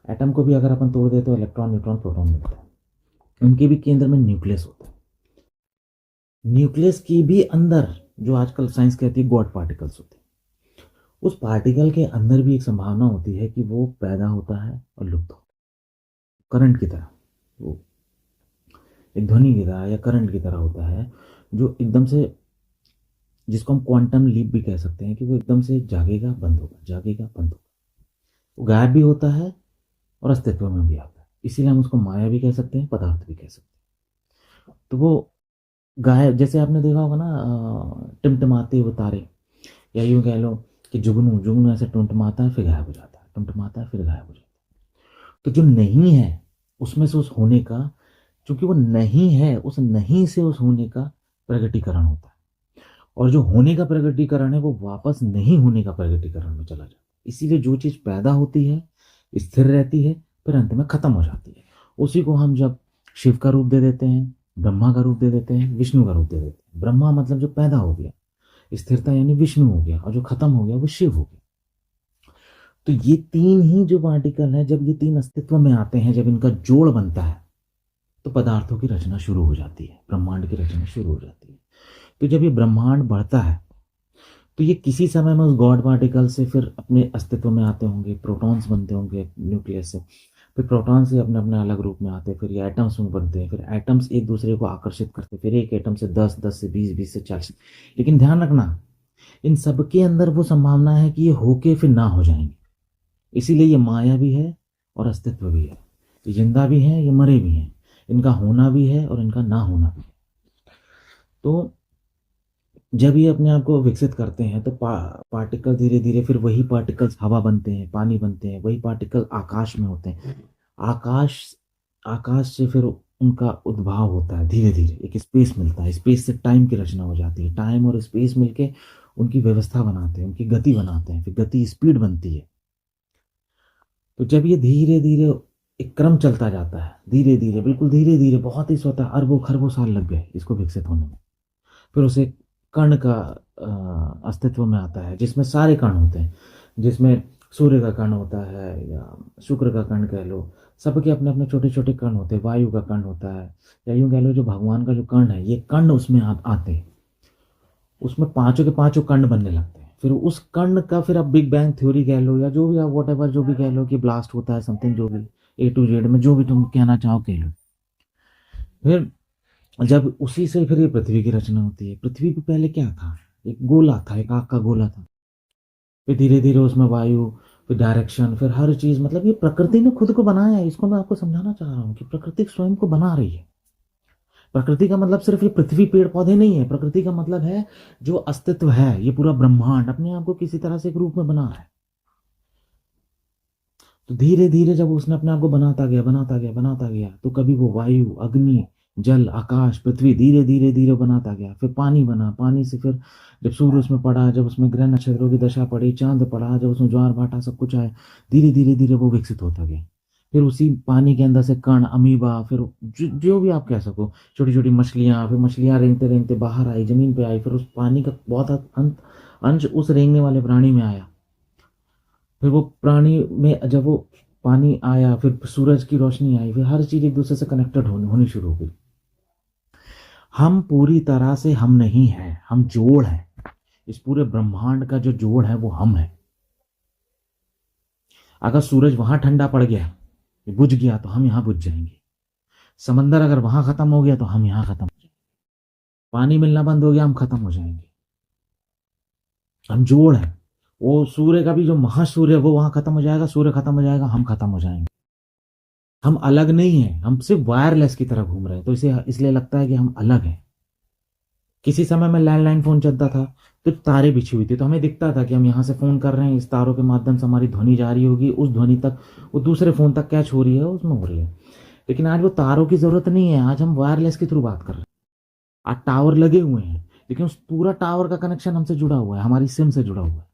Speaker 1: एटम को भी अगर अपन तोड़ दें तो इलेक्ट्रॉन, न्यूट्रॉन, प्रोटॉन मिलता है। उनके भी केंद्र में न्यूक्लियस होता है। न्यूक्लियस की भी अंदर जो आजकल साइंस कहती है गॉड पार्टिकल्स होते हैं, उस पार्टिकल के अंदर भी एक संभावना होती है कि वो पैदा होता है और लुप्त होता है, करंट की तरह। वो एक ध्वनि की तरह या करंट की तरह होता है, जो एकदम से, जिसको हम क्वांटम लीप भी कह सकते हैं, कि वो एकदम से जागेगा बंद होगा, जागेगा बंद होगा। वो गायब भी होता है और अस्तित्व में भी आता है। इसीलिए हम उसको माया भी कह सकते हैं, पदार्थ भी कह सकते हैं। तो वो गायब, जैसे आपने देखा होगा ना टिमटिमाते हुए तारे, या यूं कह लो कि जुगनू, जुगनू ऐसे टुमटुमाता है फिर गायब हो जाता है, टुमटुमाता है फिर गायब हो जाता है। तो जो नहीं है उसमें से उस होने का, क्योंकि वो नहीं है, उस नहीं से उस होने का प्रगटीकरण होता है। और जो होने का प्रगटीकरण है वो वापस नहीं होने का प्रगटीकरण में चला जाता है। इसीलिए जो चीज़ पैदा होती है, स्थिर रहती है, फिर अंत में खत्म हो जाती है। उसी को हम जब शिव का रूप दे देते हैं, ब्रह्मा का रूप दे देते हैं, विष्णु का रूप दे देते हैं। ब्रह्मा मतलब जो पैदा हो गया, स्थिरता यानी विष्णु हो गया, और जो खत्म हो गया वो शिव हो गया। तो ये तीन ही जो पार्टिकल है, जब ये तीन अस्तित्व में आते हैं, जब इनका जोड़ बनता है, तो पदार्थों की रचना शुरू हो जाती है, ब्रह्मांड की रचना शुरू हो जाती है। तो जब ये ब्रह्मांड बढ़ता है तो ये किसी समय में उस गॉड पार्टिकल से फिर अपने अस्तित्व में आते होंगे, प्रोटॉन्स बनते होंगे न्यूक्लियस से, फिर प्रोटॉन से अपने अपने अलग रूप में आते हैं, फिर ये एटम्स में बनते हैं, फिर एटम्स एक दूसरे को आकर्षित करते हैं, फिर एक एटम से 10, 10 से 20, 20 से 40। लेकिन ध्यान रखना, इन सबके अंदर वो संभावना है कि ये होके फिर ना हो जाएंगे। इसीलिए ये माया भी है और अस्तित्व भी है। ये जिंदा भी है, ये मरे भी हैं। इनका होना भी है और इनका ना होना भी है। तो जब ये अपने आप को विकसित करते हैं तो पार्टिकल धीरे धीरे, फिर वही पार्टिकल्स हवा बनते हैं, पानी बनते हैं, वही पार्टिकल आकाश में होते हैं। आकाश आकाश से फिर उनका उद्भाव होता है, धीरे धीरे एक स्पेस मिलता है, स्पेस से टाइम की रचना हो जाती है, टाइम और स्पेस मिलके उनकी व्यवस्था बनाते हैं, उनकी गति बनाते हैं, फिर गति स्पीड बनती है। तो जब ये धीरे धीरे एक क्रम चलता जाता है, धीरे धीरे, बिल्कुल धीरे धीरे, बहुत ही स्वतः अरबों खरबों साल लग गए इसको विकसित होने में। फिर उसे कण का अस्तित्व में आता है, जिसमें सारे कण होते हैं, जिसमें सूर्य का कण होता है या शुक्र का कण कह लो, सबके अपने अपने छोटे छोटे कण होते हैं, वायु का कण होता है, या यूं कह लो जो भगवान का जो कण है, ये कण उसमें आते हैं, उसमें पांचों के पांचों कण बनने लगते हैं। फिर उस कण का फिर आप बिग बैंग थ्योरी कह लो, या जो भी आप वॉट एवर जो भी कह लो कि ब्लास्ट होता है समथिंग, जो भी A to Z में जो भी तुम कहना चाहो कह लो। फिर जब उसी से फिर ये पृथ्वी की रचना होती है। पृथ्वी पे पहले क्या था, एक गोला था, एक आग का गोला था। फिर धीरे धीरे उसमें वायु, फिर डायरेक्शन, फिर हर चीज, मतलब ये प्रकृति ने खुद को बनाया है। इसको मैं आपको समझाना चाह रहा हूँ कि प्रकृति स्वयं को बना रही है। प्रकृति का मतलब सिर्फ ये पृथ्वी पेड़ पौधे नहीं है। प्रकृति का मतलब है जो अस्तित्व है, ये पूरा ब्रह्मांड अपने आप को किसी तरह से एक रूप में बना है। तो धीरे धीरे जब उसने अपने आप को बनाता गया, बनाता गया, बनाता गया, तो कभी वो वायु, अग्नि, जल, आकाश, पृथ्वी धीरे धीरे धीरे बनाता गया। फिर पानी बना, पानी से फिर जब सूर्य उसमें पड़ा, जब उसमें ग्रह नक्षत्रों की दशा पड़ी, चांद पड़ा, जब उसमें ज्वार भाटा सब कुछ आया, धीरे धीरे धीरे वो विकसित होता गया। फिर उसी पानी के अंदर से कण, अमीबा, फिर जो भी आप कह सको, छोटी छोटी मछलियां, फिर मछलियां रेंगते रेंगते बाहर आई, जमीन पे आई, फिर उस पानी का बहुत अंश उस रेंगने वाले प्राणी में आया। फिर वो प्राणी में जब वो पानी आया, फिर सूरज की रोशनी आई, फिर हर चीज एक दूसरे से कनेक्टेड होनी शुरू हो गई। हम पूरी तरह से हम नहीं है, हम जोड़ है। इस पूरे ब्रह्मांड का जो जोड़ है वो हम है। अगर सूरज वहां ठंडा पड़ गया, बुझ गया, तो हम यहां बुझ जाएंगे। समंदर अगर वहां खत्म हो गया तो हम यहां खत्म हो जाएंगे। पानी मिलना बंद हो गया, हम खत्म हो जाएंगे। हम जोड़ है। वो सूर्य का भी जो महासूर्य है वो वहां खत्म हो जाएगा, सूर्य खत्म हो जाएगा, हम खत्म हो जाएंगे। हम अलग नहीं है, हम सिर्फ वायरलेस की तरह घूम रहे हैं। तो इसे इसलिए लगता है कि हम अलग हैं। किसी समय में लैंडलाइन फोन चलता था तो तारे बिछी हुई थी, तो हमें दिखता था कि हम यहाँ से फोन कर रहे हैं, इस तारों के माध्यम से हमारी ध्वनि जा रही होगी, उस ध्वनि तक, वो दूसरे फोन तक कैच हो रही है, उसमें हो रही है। लेकिन आज वो तारों की जरूरत नहीं है, आज हम वायरलेस के थ्रू बात कर रहे हैं। आज टावर लगे हुए हैं, लेकिन उस पूरा टावर का कनेक्शन हमसे जुड़ा हुआ है, हमारी सिम से जुड़ा हुआ है।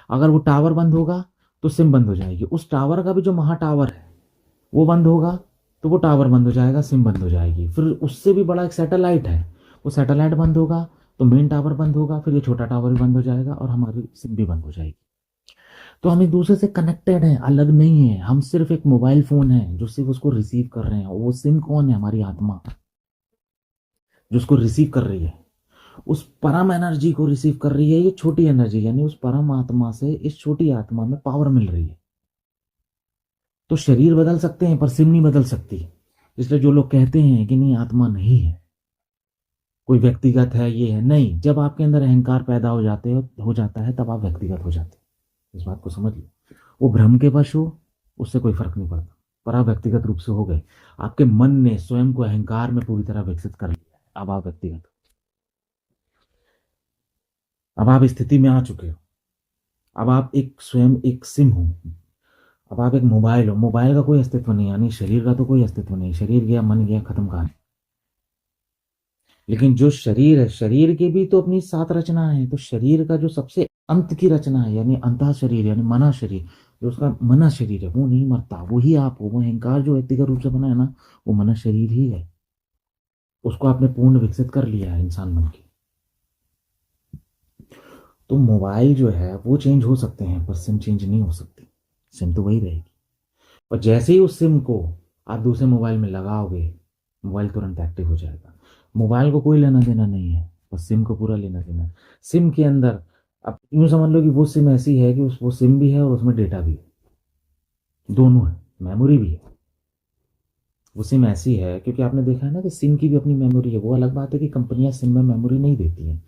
Speaker 1: अगर वो टावर बंद होगा तो सिम बंद हो जाएगी। उस टावर का भी जो महा टावर है वो बंद होगा तो वो टावर बंद हो जाएगा, सिम बंद हो जाएगी। फिर उससे भी बड़ा एक सैटेलाइट है, वो सैटेलाइट बंद होगा तो मेन टावर बंद होगा, फिर ये छोटा टावर भी बंद हो जाएगा और हमारी सिम भी बंद हो जाएगी। तो हम एक दूसरे से कनेक्टेड हैं, अलग नहीं है। हम सिर्फ एक मोबाइल फोन है जो सिर्फ उसको रिसीव कर रहे हैं। वो सिम कौन है? हमारी आत्मा जो उसको रिसीव कर रही है, उस परम एनर्जी को रिसीव कर रही है। ये छोटी एनर्जी यानी उस परम आत्मा से इस छोटी आत्मा में पावर मिल रही है। तो शरीर बदल सकते हैं पर सिम नहीं बदल सकती। इसलिए जो लोग कहते हैं कि नहीं आत्मा नहीं है, कोई व्यक्तिगत है, ये है, नहीं। जब आपके अंदर अहंकार पैदा हो जाता है तब आप व्यक्तिगत हो जाते हैं। इस बात को समझ लो। वो भ्रम के वश हो, उससे कोई फर्क नहीं पड़ता, पर आप व्यक्तिगत रूप से हो गए। आपके मन ने स्वयं को अहंकार में पूरी तरह विकसित कर लिया, अब आप व्यक्तिगत, अब आप स्थिति में आ चुके हो। अब आप एक स्वयं एक सिम हो। अब आप एक मोबाइल हो। मोबाइल का कोई अस्तित्व नहीं, यानी शरीर का तो कोई अस्तित्व नहीं। शरीर गया, मन गया, खत्म कहानी। लेकिन जो शरीर है, शरीर की भी तो अपनी 7 रचना है। तो शरीर का जो सबसे अंत की रचना है यानी अंतः शरीर यानी मना शरीर, जो उसका मना शरीर है वो नहीं मरता, वही आप हो। वो अहंकार जो व्यक्तिगत रूप से बना है ना, वो मना शरीर ही है। उसको आपने पूर्ण विकसित कर लिया है इंसान बन के। तो मोबाइल जो है वो चेंज हो सकते हैं पर सिम चेंज नहीं हो सकती। सिम तो वही रहेगी। और जैसे ही उस सिम को आप दूसरे मोबाइल में लगाओगे, मोबाइल तुरंत एक्टिव हो जाएगा। मोबाइल को कोई लेना देना नहीं है, बस सिम को पूरा लेना देना है। सिम के अंदर अब यूँ समझ लो कि वो सिम ऐसी है कि वो सिम भी है और उसमें डेटा भी है, दोनों है, मेमोरी भी है। वो सिम ऐसी है क्योंकि आपने देखा है ना कि सिम की भी अपनी मेमोरी है। वो अलग बात है कि कंपनियां सिम में मेमोरी नहीं देती हैं,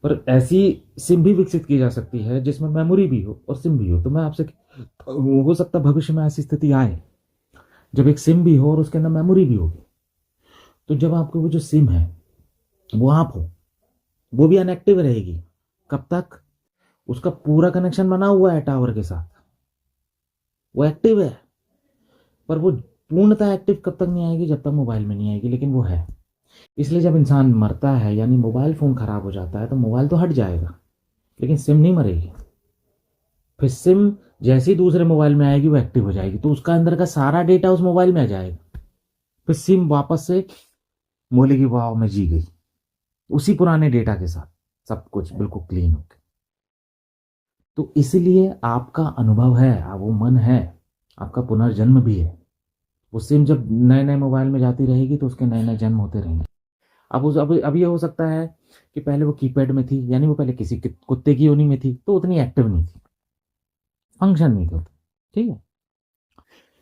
Speaker 1: पर ऐसी सिम भी विकसित की जा सकती है जिसमें मेमोरी भी हो और सिम भी हो। तो मैं आपसे, हो सकता है भविष्य में ऐसी स्थिति आए जब एक सिम भी हो और उसके अंदर मेमोरी भी होगी। तो जब आपको वो जो सिम है वो आप हो, वो भी अनएक्टिव रहेगी। कब तक? उसका पूरा कनेक्शन बना हुआ है टावर के साथ, वो एक्टिव है, पर वो पूर्णतः एक्टिव कब तक नहीं आएगी? जब तक मोबाइल में नहीं आएगी, लेकिन वो है। इसलिए जब इंसान मरता है यानी मोबाइल फोन खराब हो जाता है तो मोबाइल तो हट जाएगा लेकिन सिम नहीं मरेगी। फिर सिम जैसे ही दूसरे मोबाइल में आएगी वो एक्टिव हो जाएगी, तो उसका अंदर का सारा डेटा उस मोबाइल में आ जाएगा। फिर सिम वापस से बोलेगी वाह मैं जी गई, उसी पुराने डेटा के साथ सब कुछ बिल्कुल क्लीन हो गया। तो इसलिए आपका अनुभव है, वो मन है, आपका पुनर्जन्म भी है। वो सिम जब नए नए मोबाइल में जाती रहेगी तो उसके नए नए जन्म होते रहेंगे। अब ये हो सकता है कि पहले वो कीपैड में थी, यानी वो पहले किसी कुत्ते की योनि में थी तो उतनी एक्टिव नहीं थी, फंक्शन नहीं थे, ठीक है।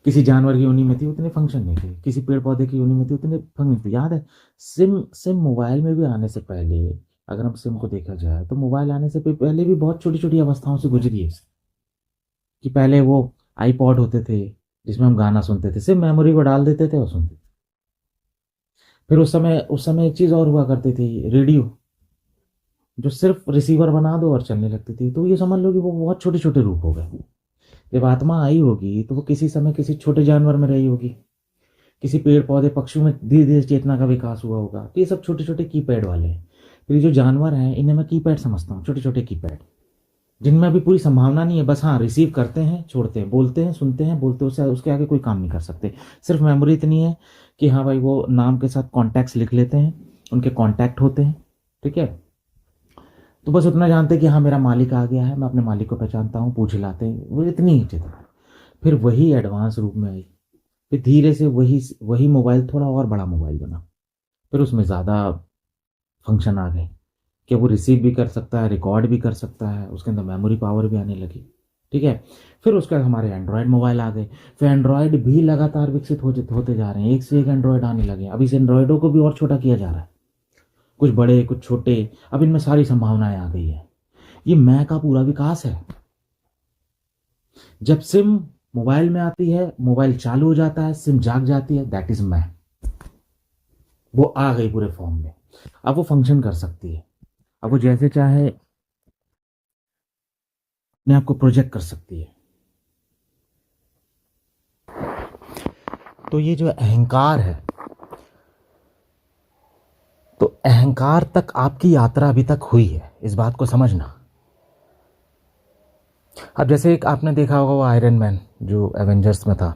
Speaker 1: किसी जानवर की योनि में थी, उतने फंक्शन नहीं थे। किसी पेड़ पौधे की योनि में थी, उतने फंक्शन थे। याद है सिम सिम मोबाइल में भी आने से पहले, अगर हम सिम को देखा जाए तो मोबाइल आने से पहले भी बहुत छोटी छोटी अवस्थाओं से गुजरी है। कि पहले वो आईपॉड होते थे जिसमें हम गाना सुनते थे, सिर्फ मेमोरी को डाल देते थे और सुनते थे। फिर उस समय एक चीज़ और हुआ करती थी, रेडियो, जो सिर्फ रिसीवर बना दो और चलने लगती थी। तो ये समझ लो कि वो बहुत छोटे छोटे रूप हो गए। जब आत्मा आई होगी तो वो किसी समय किसी छोटे जानवर में रही होगी, किसी पेड़ पौधे पक्षियों में धीरे धीरे चेतना का विकास हुआ होगा। तो ये सब छोटे छोटे कीपैड वाले हैं। फिर ये जो जानवर हैं इन्हें मैं कीपैड समझता हूँ, छोटे छोटे कीपैड जिनमें अभी पूरी संभावना नहीं है। बस हाँ, रिसीव करते हैं, छोड़ते हैं, बोलते हैं, सुनते हैं, बोलते हैं, उसके आगे कोई काम नहीं कर सकते। सिर्फ मेमोरी इतनी है कि हाँ भाई वो नाम के साथ कॉन्टैक्ट्स लिख लेते हैं, उनके कॉन्टैक्ट होते हैं, ठीक है। तो बस उतना जानते हैं कि हाँ मेरा मालिक आ गया है, मैं अपने मालिक को पहचानता हूँ, पूछ लाते हैं, वो इतनी ही चीज़। फिर वही एडवांस रूप में आई। फिर धीरे से वही वही मोबाइल थोड़ा और बड़ा मोबाइल बना। फिर उसमें ज़्यादा फंक्शन आ गए कि वो रिसीव भी कर सकता है, रिकॉर्ड भी कर सकता है, उसके अंदर मेमोरी पावर भी आने लगी, ठीक है। फिर उसके बाद हमारे एंड्रॉयड मोबाइल आ गए। फिर एंड्रॉयड भी लगातार विकसित होते जा रहे हैं, एक से एक एंड्रॉयड आने लगे। अब इस एंड्रॉयडों को भी और छोटा किया जा रहा है, कुछ बड़े कुछ छोटे। अब इनमें सारी संभावनाएं आ गई है। ये मैं का पूरा विकास है। जब सिम मोबाइल में आती है, मोबाइल चालू हो जाता है, सिम जाग जाती है, दैट इज मैं। वो आ गई पूरे फॉर्म में। अब वो फंक्शन कर सकती है, अब वो जैसे चाहे अपने आप को प्रोजेक्ट कर सकती है। तो ये जो अहंकार है, तो अहंकार तक आपकी यात्रा अभी तक हुई है, इस बात को समझना। अब जैसे एक आपने देखा होगा वो आयरन मैन जो एवेंजर्स में था,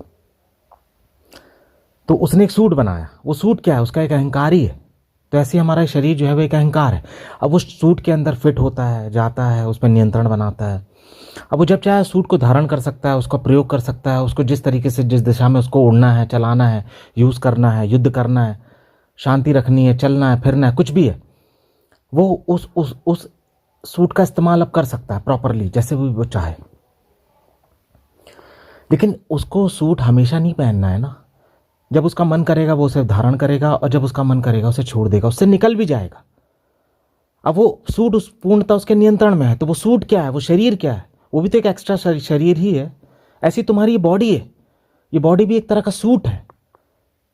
Speaker 1: तो उसने एक सूट बनाया। वो सूट क्या है, उसका एक अहंकार ही है। तो ऐसे ही हमारा शरीर जो है वो एक अहंकार है। अब वो सूट के अंदर फिट होता है, जाता है, उस पर नियंत्रण बनाता है। अब वो जब चाहे सूट को धारण कर सकता है, उसका प्रयोग कर सकता है, उसको जिस तरीके से जिस दिशा में उसको उड़ना है, चलाना है, यूज़ करना है, युद्ध करना है, शांति रखनी है, चलना है, फिरना है, कुछ भी है, वो उस सूट का इस्तेमाल अब कर सकता है प्रॉपरली, जैसे भी वो चाहे। लेकिन उसको सूट हमेशा नहीं पहनना है ना। जब उसका मन करेगा वो उसे धारण करेगा, और जब उसका मन करेगा उसे छोड़ देगा, उससे निकल भी जाएगा। अब वो सूट उस पूर्णतः उसके नियंत्रण में है। तो वो सूट क्या है, वो शरीर क्या है, वो भी तो एक एक्स्ट्रा शरीर ही है। ऐसी तुम्हारी ये बॉडी है, ये बॉडी भी एक तरह का सूट है।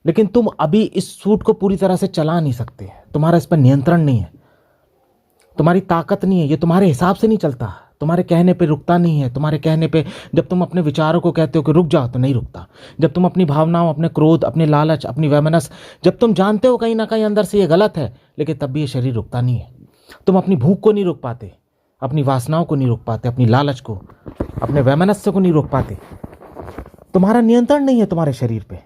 Speaker 1: लेकिन तुम अभी इस सूट को पूरी तरह से चला नहीं सकते, तुम्हारा इस पर नियंत्रण नहीं है, तुम्हारी ताकत नहीं है, ये तुम्हारे हिसाब से नहीं चलता, तुम्हारे कहने पे रुकता नहीं है। तुम्हारे कहने पे जब तुम अपने विचारों को कहते हो कि रुक जाओ, तो नहीं रुकता। जब तुम अपनी भावनाओं, अपने क्रोध, अपने लालच, अपनी वैमनस, जब तुम जानते हो कहीं ना कहीं अंदर से ये गलत है, लेकिन तब भी ये शरीर रुकता नहीं है। तुम अपनी भूख को नहीं रोक पाते, अपनी वासनाओं को नहीं रोक पाते, अपनी लालच को, अपने वैमनस्य को नहीं रोक पाते। तुम्हारा नियंत्रण नहीं है तुम्हारे शरीर पे।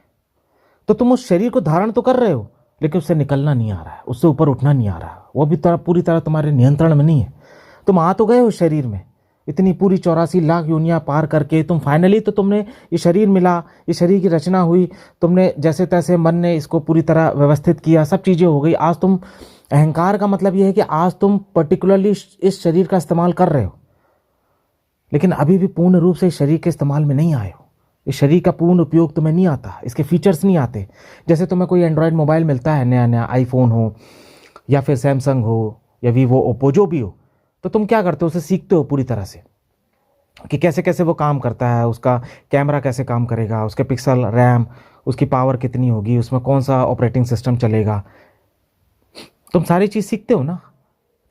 Speaker 1: तो तुम उस शरीर को धारण तो कर रहे हो, लेकिन उससे निकलना नहीं आ रहा है, उससे ऊपर उठना नहीं आ रहा है। वो भी पूरी तरह तुम्हारे नियंत्रण में नहीं है। तुम आ तो गए हो शरीर में, इतनी पूरी 84 लाख योनियां पार करके तुम फाइनली तो तुमने ये शरीर मिला, ये शरीर की रचना हुई, तुमने जैसे तैसे मन ने इसको पूरी तरह व्यवस्थित किया, सब चीज़ें हो गई। आज तुम, अहंकार का मतलब यह है कि आज तुम पर्टिकुलरली इस शरीर का इस्तेमाल कर रहे हो, लेकिन अभी भी पूर्ण रूप से इस शरीर के इस्तेमाल में नहीं आए हो। इस शरीर का पूर्ण उपयोग तुम्हें नहीं आता, इसके फीचर्स नहीं आते। जैसे तुम्हें कोई एंड्रॉयड मोबाइल मिलता है, नया नया आईफोन हो या फिर सैमसंग हो या वीवो, ओप्पो, जो भी हो, तो तुम क्या करते हो, उसे सीखते हो पूरी तरह से कि कैसे कैसे वो काम करता है, उसका कैमरा कैसे काम करेगा, उसके पिक्सल, रैम, उसकी पावर कितनी होगी, उसमें कौन सा ऑपरेटिंग सिस्टम चलेगा। तुम सारी चीज़ सीखते हो ना।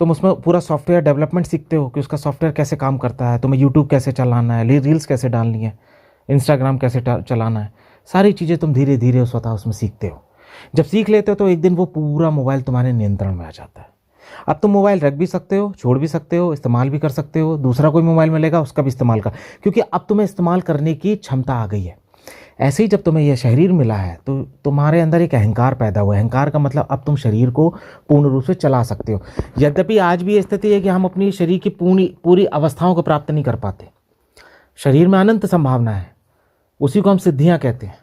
Speaker 1: तुम उसमें पूरा सॉफ्टवेयर डेवलपमेंट सीखते हो कि उसका सॉफ्टवेयर कैसे काम करता है, तुम्हें यूट्यूब कैसे चलाना है, रील्स कैसे डालनी है, इंस्टाग्राम कैसे चलाना है। सारी चीज़ें तुम धीरे धीरे स्वतः उसमें सीखते हो। जब सीख लेते हो तो एक दिन वो पूरा मोबाइल तुम्हारे नियंत्रण में आ जाता है। अब तुम मोबाइल रख भी सकते हो, छोड़ भी सकते हो, इस्तेमाल भी कर सकते हो, दूसरा कोई मोबाइल मिलेगा उसका भी इस्तेमाल कर, क्योंकि अब तुम्हें इस्तेमाल करने की क्षमता आ गई है। ऐसे ही जब तुम्हें यह शरीर मिला है तो तुम्हारे अंदर एक अहंकार पैदा हुआ है। अहंकार का मतलब अब तुम शरीर को पूर्ण रूप से चला सकते हो। यद्यपि आज भी स्थिति है कि हम अपनी शरीर की पूरी अवस्थाओं को प्राप्त नहीं कर पाते। शरीर में अनंत संभावना है, उसी को हम सिद्धियां कहते हैं,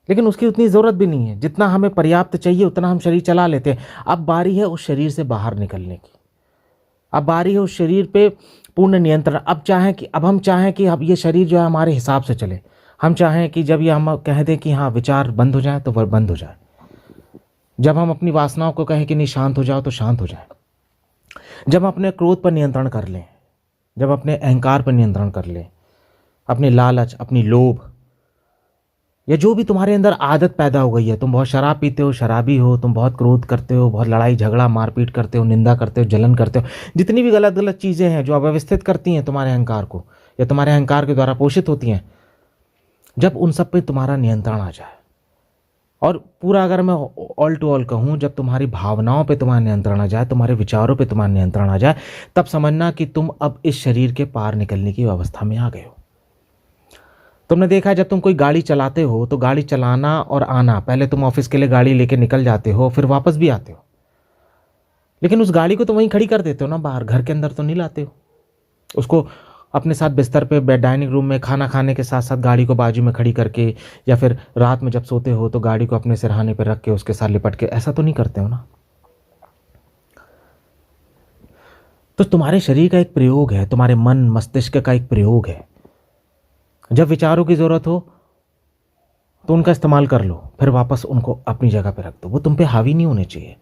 Speaker 1: लेकिन उसकी उतनी ज़रूरत भी नहीं है। जितना हमें पर्याप्त चाहिए उतना हम शरीर चला लेते हैं। अब बारी है उस शरीर से बाहर निकलने की। अब बारी है उस शरीर पे पूर्ण नियंत्रण। अब हम चाहें कि अब ये शरीर जो है हमारे हिसाब से चले। हम चाहें कि जब ये हम कह दें कि हाँ विचार बंद हो जाए तो वह बंद हो जाए। जब हम अपनी वासनाओं को कहें कि नहीं शांत हो जाओ तो शांत हो जाए। जब हम अपने क्रोध पर नियंत्रण कर लें, जब अपने अहंकार पर नियंत्रण कर लें, अपनी लालच, अपनी लोभ, या जो भी तुम्हारे अंदर आदत पैदा हो गई है, तुम बहुत शराब पीते हो, शराबी हो, तुम बहुत क्रोध करते हो, बहुत लड़ाई झगड़ा मारपीट करते हो, निंदा करते हो, जलन करते हो, जितनी भी गलत गलत चीज़ें हैं जो अव्यवस्थित करती हैं तुम्हारे अहंकार को या तुम्हारे अहंकार के द्वारा पोषित होती हैं, जब उन सब पे तुम्हारा नियंत्रण आ जाए, और पूरा अगर मैं ऑल टू ऑल कहूँ, जब तुम्हारी भावनाओं पे तुम्हारा नियंत्रण आ जाए, तुम्हारे विचारों पे तुम्हारा नियंत्रण आ जाए, तब समझना कि तुम अब इस शरीर के पार निकलने की अवस्था में आ गए हो। तुमने देखा है जब तुम कोई गाड़ी चलाते हो तो गाड़ी चलाना और आना, पहले तुम ऑफिस के लिए गाड़ी लेके निकल जाते हो, फिर वापस भी आते हो, लेकिन उस गाड़ी को तो वहीं खड़ी कर देते हो ना, बाहर, घर के अंदर तो नहीं लाते हो उसको। अपने साथ बिस्तर पे, बेड, डाइनिंग रूम में खाना खाने के साथ साथ गाड़ी को बाजू में खड़ी करके, या फिर रात में जब सोते हो तो गाड़ी को अपने सिरहाने पर रख के उसके साथ लिपट के, ऐसा तो नहीं करते हो ना। तो तुम्हारे शरीर का एक प्रयोग है, तुम्हारे मन मस्तिष्क का एक प्रयोग है। जब विचारों की ज़रूरत हो तो उनका इस्तेमाल कर लो, फिर वापस उनको अपनी जगह पे रख दो। वो तुम पे हावी नहीं होने चाहिए।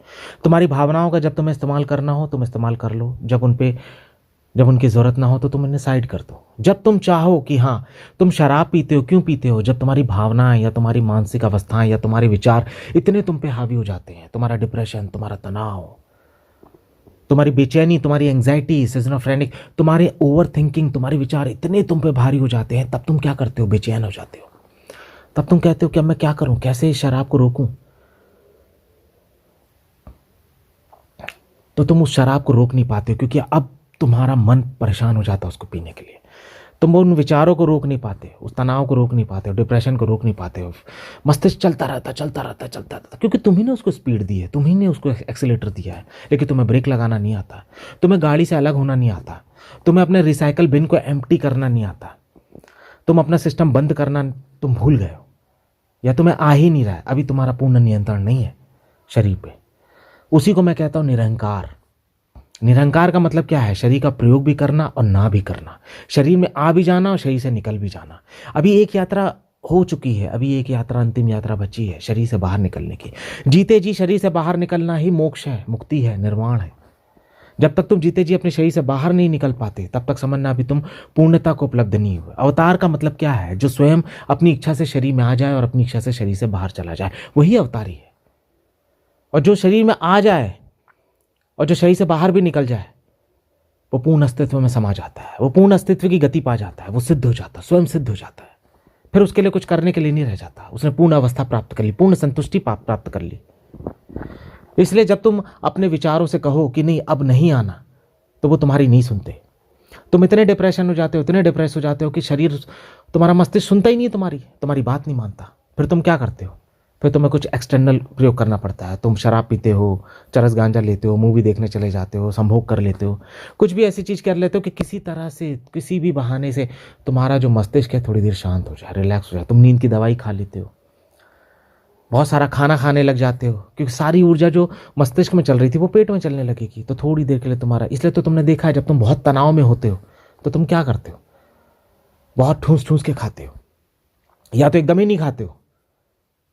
Speaker 1: तुम्हारी भावनाओं का जब तुम्हें इस्तेमाल करना हो तुम इस्तेमाल कर लो, जब उनकी ज़रूरत ना हो तो तुम उन्हें साइड कर दो। जब तुम चाहो कि हाँ तुम शराब पीते हो, क्यों पीते हो, जब तुम्हारी भावनाएं या तुम्हारी मानसिक अवस्थाएं या तुम्हारे विचार इतने तुम पे हावी हो जाते हैं, तुम्हारा डिप्रेशन, तुम्हारा तनाव, तुम्हारी बेचैनी, तुम्हारी एंग्जाइटी, सिजोफ्रेनिक, तुम्हारे ओवर थिंकिंग, तुम्हारे विचार इतने तुम पे भारी हो जाते हैं, तब तुम क्या करते हो, बेचैन हो जाते हो। तब तुम कहते हो कि अब मैं क्या करूं, कैसे इस शराब को रोकूं। तो तुम उस शराब को रोक नहीं पाते हो, क्योंकि अब तुम्हारा मन परेशान हो जाता है उसको पीने के लिए। तुम उन विचारों को रोक नहीं पाते, उस तनाव को रोक नहीं पाते हो, डिप्रेशन को रोक नहीं पाते हो। मस्तिष्क चलता रहता चलता रहता चलता रहता, क्योंकि तुम्ही ने उसको स्पीड दी है, तुम्ही ने उसको एक्सीलेटर दिया है, लेकिन तुम्हें ब्रेक लगाना नहीं आता, तुम्हें गाड़ी से अलग होना नहीं आता, तुम्हें अपने रिसाइकल बिन को एम्प्टी करना नहीं आता, तुम अपना सिस्टम बंद करना तुम भूल गए हो, या तुम्हें आ ही नहीं रहा है। अभी तुम्हारा पूर्ण नियंत्रण नहीं है शरीर पे। उसी को मैं कहता हूं निरहंकार। निरहंकार का मतलब क्या है? शरीर का प्रयोग भी करना और ना भी करना, शरीर में आ भी जाना और शरीर से निकल भी जाना। अभी एक यात्रा हो चुकी है, अभी एक यात्रा, अंतिम यात्रा बची है शरीर से बाहर निकलने की। जीते जी शरीर से बाहर निकलना ही मोक्ष है, मुक्ति है, निर्वाण है। जब तक तुम जीते जी अपने शरीर से बाहर नहीं निकल पाते, तब तक समझना अभी तुम पूर्णता को उपलब्ध नहीं हुए। अवतार का मतलब क्या है? जो स्वयं अपनी इच्छा से शरीर में आ जाए और अपनी इच्छा से शरीर से बाहर चला जाए, वही अवतारी है। और जो शरीर में आ जाए और जो शरीर से बाहर भी निकल जाए, वो पूर्ण अस्तित्व में समा जाता है, वो पूर्ण अस्तित्व की गति पा जाता है, वो सिद्ध हो जाता है, स्वयं सिद्ध हो जाता है। फिर उसके लिए कुछ करने के लिए नहीं रह जाता, उसने पूर्ण अवस्था प्राप्त कर ली, पूर्ण संतुष्टि प्राप्त कर ली। इसलिए जब तुम अपने विचारों से कहो कि नहीं अब नहीं आना, तो वो तुम्हारी नहीं सुनते। तुम इतने डिप्रेशन हो जाते हो, इतने डिप्रेस हो जाते हो कि शरीर, तुम्हारा मस्तिष्क सुनता ही नहीं, तुम्हारी बात नहीं मानता। फिर तुम क्या करते हो? फिर तुम्हें कुछ एक्सटर्नल प्रयोग करना पड़ता है। तुम शराब पीते हो, चरस गांजा लेते हो, मूवी देखने चले जाते हो, संभोग कर लेते हो, कुछ भी ऐसी चीज़ कर लेते हो कि किसी तरह से, किसी भी बहाने से तुम्हारा जो मस्तिष्क है थोड़ी देर शांत हो जाए, रिलैक्स हो जाए। तुम नींद की दवाई खा लेते हो, बहुत सारा खाना खाने लग जाते हो, क्योंकि सारी ऊर्जा जो मस्तिष्क में चल रही थी वो पेट में चलने लगेगी, तो थोड़ी देर के लिए तुम्हारा। इसलिए तो तुमने देखा है जब तुम बहुत तनाव में होते हो तो तुम क्या करते हो? बहुत ठूस ठूस के खाते हो, या तो एकदम ही नहीं खाते हो।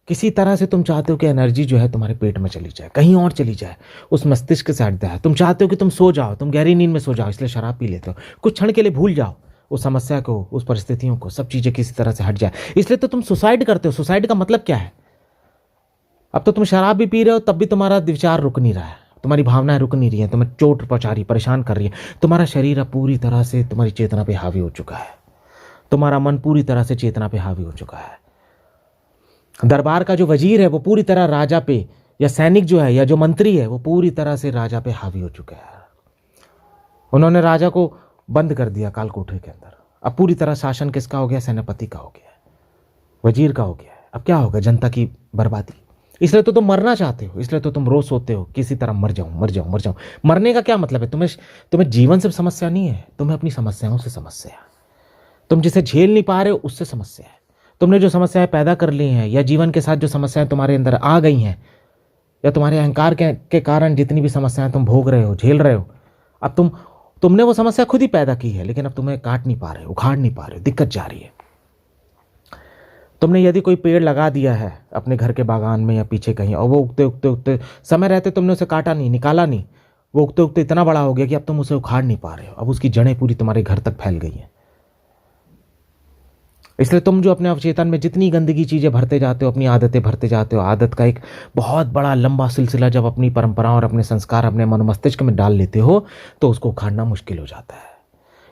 Speaker 1: किसी तरह से तुम चाहते हो कि एनर्जी जो है तुम्हारे पेट में चली जाए, कहीं और चली जाए, उस मस्तिष्क से हट जाए। तुम चाहते हो कि तुम सो जाओ, तुम गहरी नींद में सो जाओ, इसलिए शराब पी लेते हो, कुछ क्षण के लिए भूल जाओ उस समस्या को, उस परिस्थितियों को, सब चीज़ें किसी तरह से हट जाए। इसलिए तो तुम सुसाइड करते हो। सुसाइड का मतलब क्या है? अब तो तुम शराब भी पी रहे हो, तब भी तुम्हारा विचार रुक नहीं रहा है, तुम्हारी भावनाएं रुक नहीं रही है, तुम्हें चोट पहुंचा रही, परेशान कर रही है। तुम्हारा शरीर अब पूरी तरह से तुम्हारी चेतना पे हावी हो चुका है, तुम्हारा मन पूरी तरह से चेतना पे हावी हो चुका है। दरबार का जो वजीर है वो पूरी तरह राजा पे, या सैनिक जो है या जो मंत्री है वो पूरी तरह से राजा पे हावी हो चुका है। उन्होंने राजा को बंद कर दिया कालकोठरी के अंदर। अब पूरी तरह शासन किसका हो गया? सेनापति का हो गया, वजीर का हो गया। अब क्या होगा? जनता की बर्बादी। इसलिए तो तुम मरना चाहते हो, इसलिए तो तुम रोज सोते हो किसी तरह मर जाऊं मर जाऊं मर जाऊं। मरने का क्या मतलब है? तुम्हें जीवन से समस्या नहीं है, तुम्हें अपनी समस्याओं से समस्या है। तुम जिसे झेल नहीं पा रहे हो उससे समस्या है। तुमने जो समस्याएं पैदा कर ली हैं, या जीवन के साथ जो समस्याएं तुम्हारे अंदर आ गई हैं, या तुम्हारे अहंकार के कारण जितनी भी समस्याएं तुम भोग रहे हो, झेल रहे हो, अब तुमने वो समस्या खुद ही पैदा की है, लेकिन अब तुम्हें काट नहीं पा रहे, उखाड़ नहीं पा रहे, दिक्कत जा रही है। तुमने यदि कोई पेड़ लगा दिया है अपने घर के बागान में या पीछे कहीं, और वो उगते उगते उगते समय रहते तुमने उसे काटा नहीं, निकाला नहीं, वो उगते उगते इतना बड़ा हो गया कि अब तुम उसे उखाड़ नहीं पा रहे हो, अब उसकी जड़ें पूरी तुम्हारे घर तक फैल गई हैं। इसलिए तुम जो अपने अवचेतन में जितनी गंदगी चीज़ें भरते जाते हो, अपनी आदतें भरते जाते हो, आदत का एक बहुत बड़ा लंबा सिलसिला जब अपनी परंपराओं और अपने संस्कार अपने मन मस्तिष्क में डाल लेते हो, तो उसको उखाड़ना मुश्किल हो जाता है।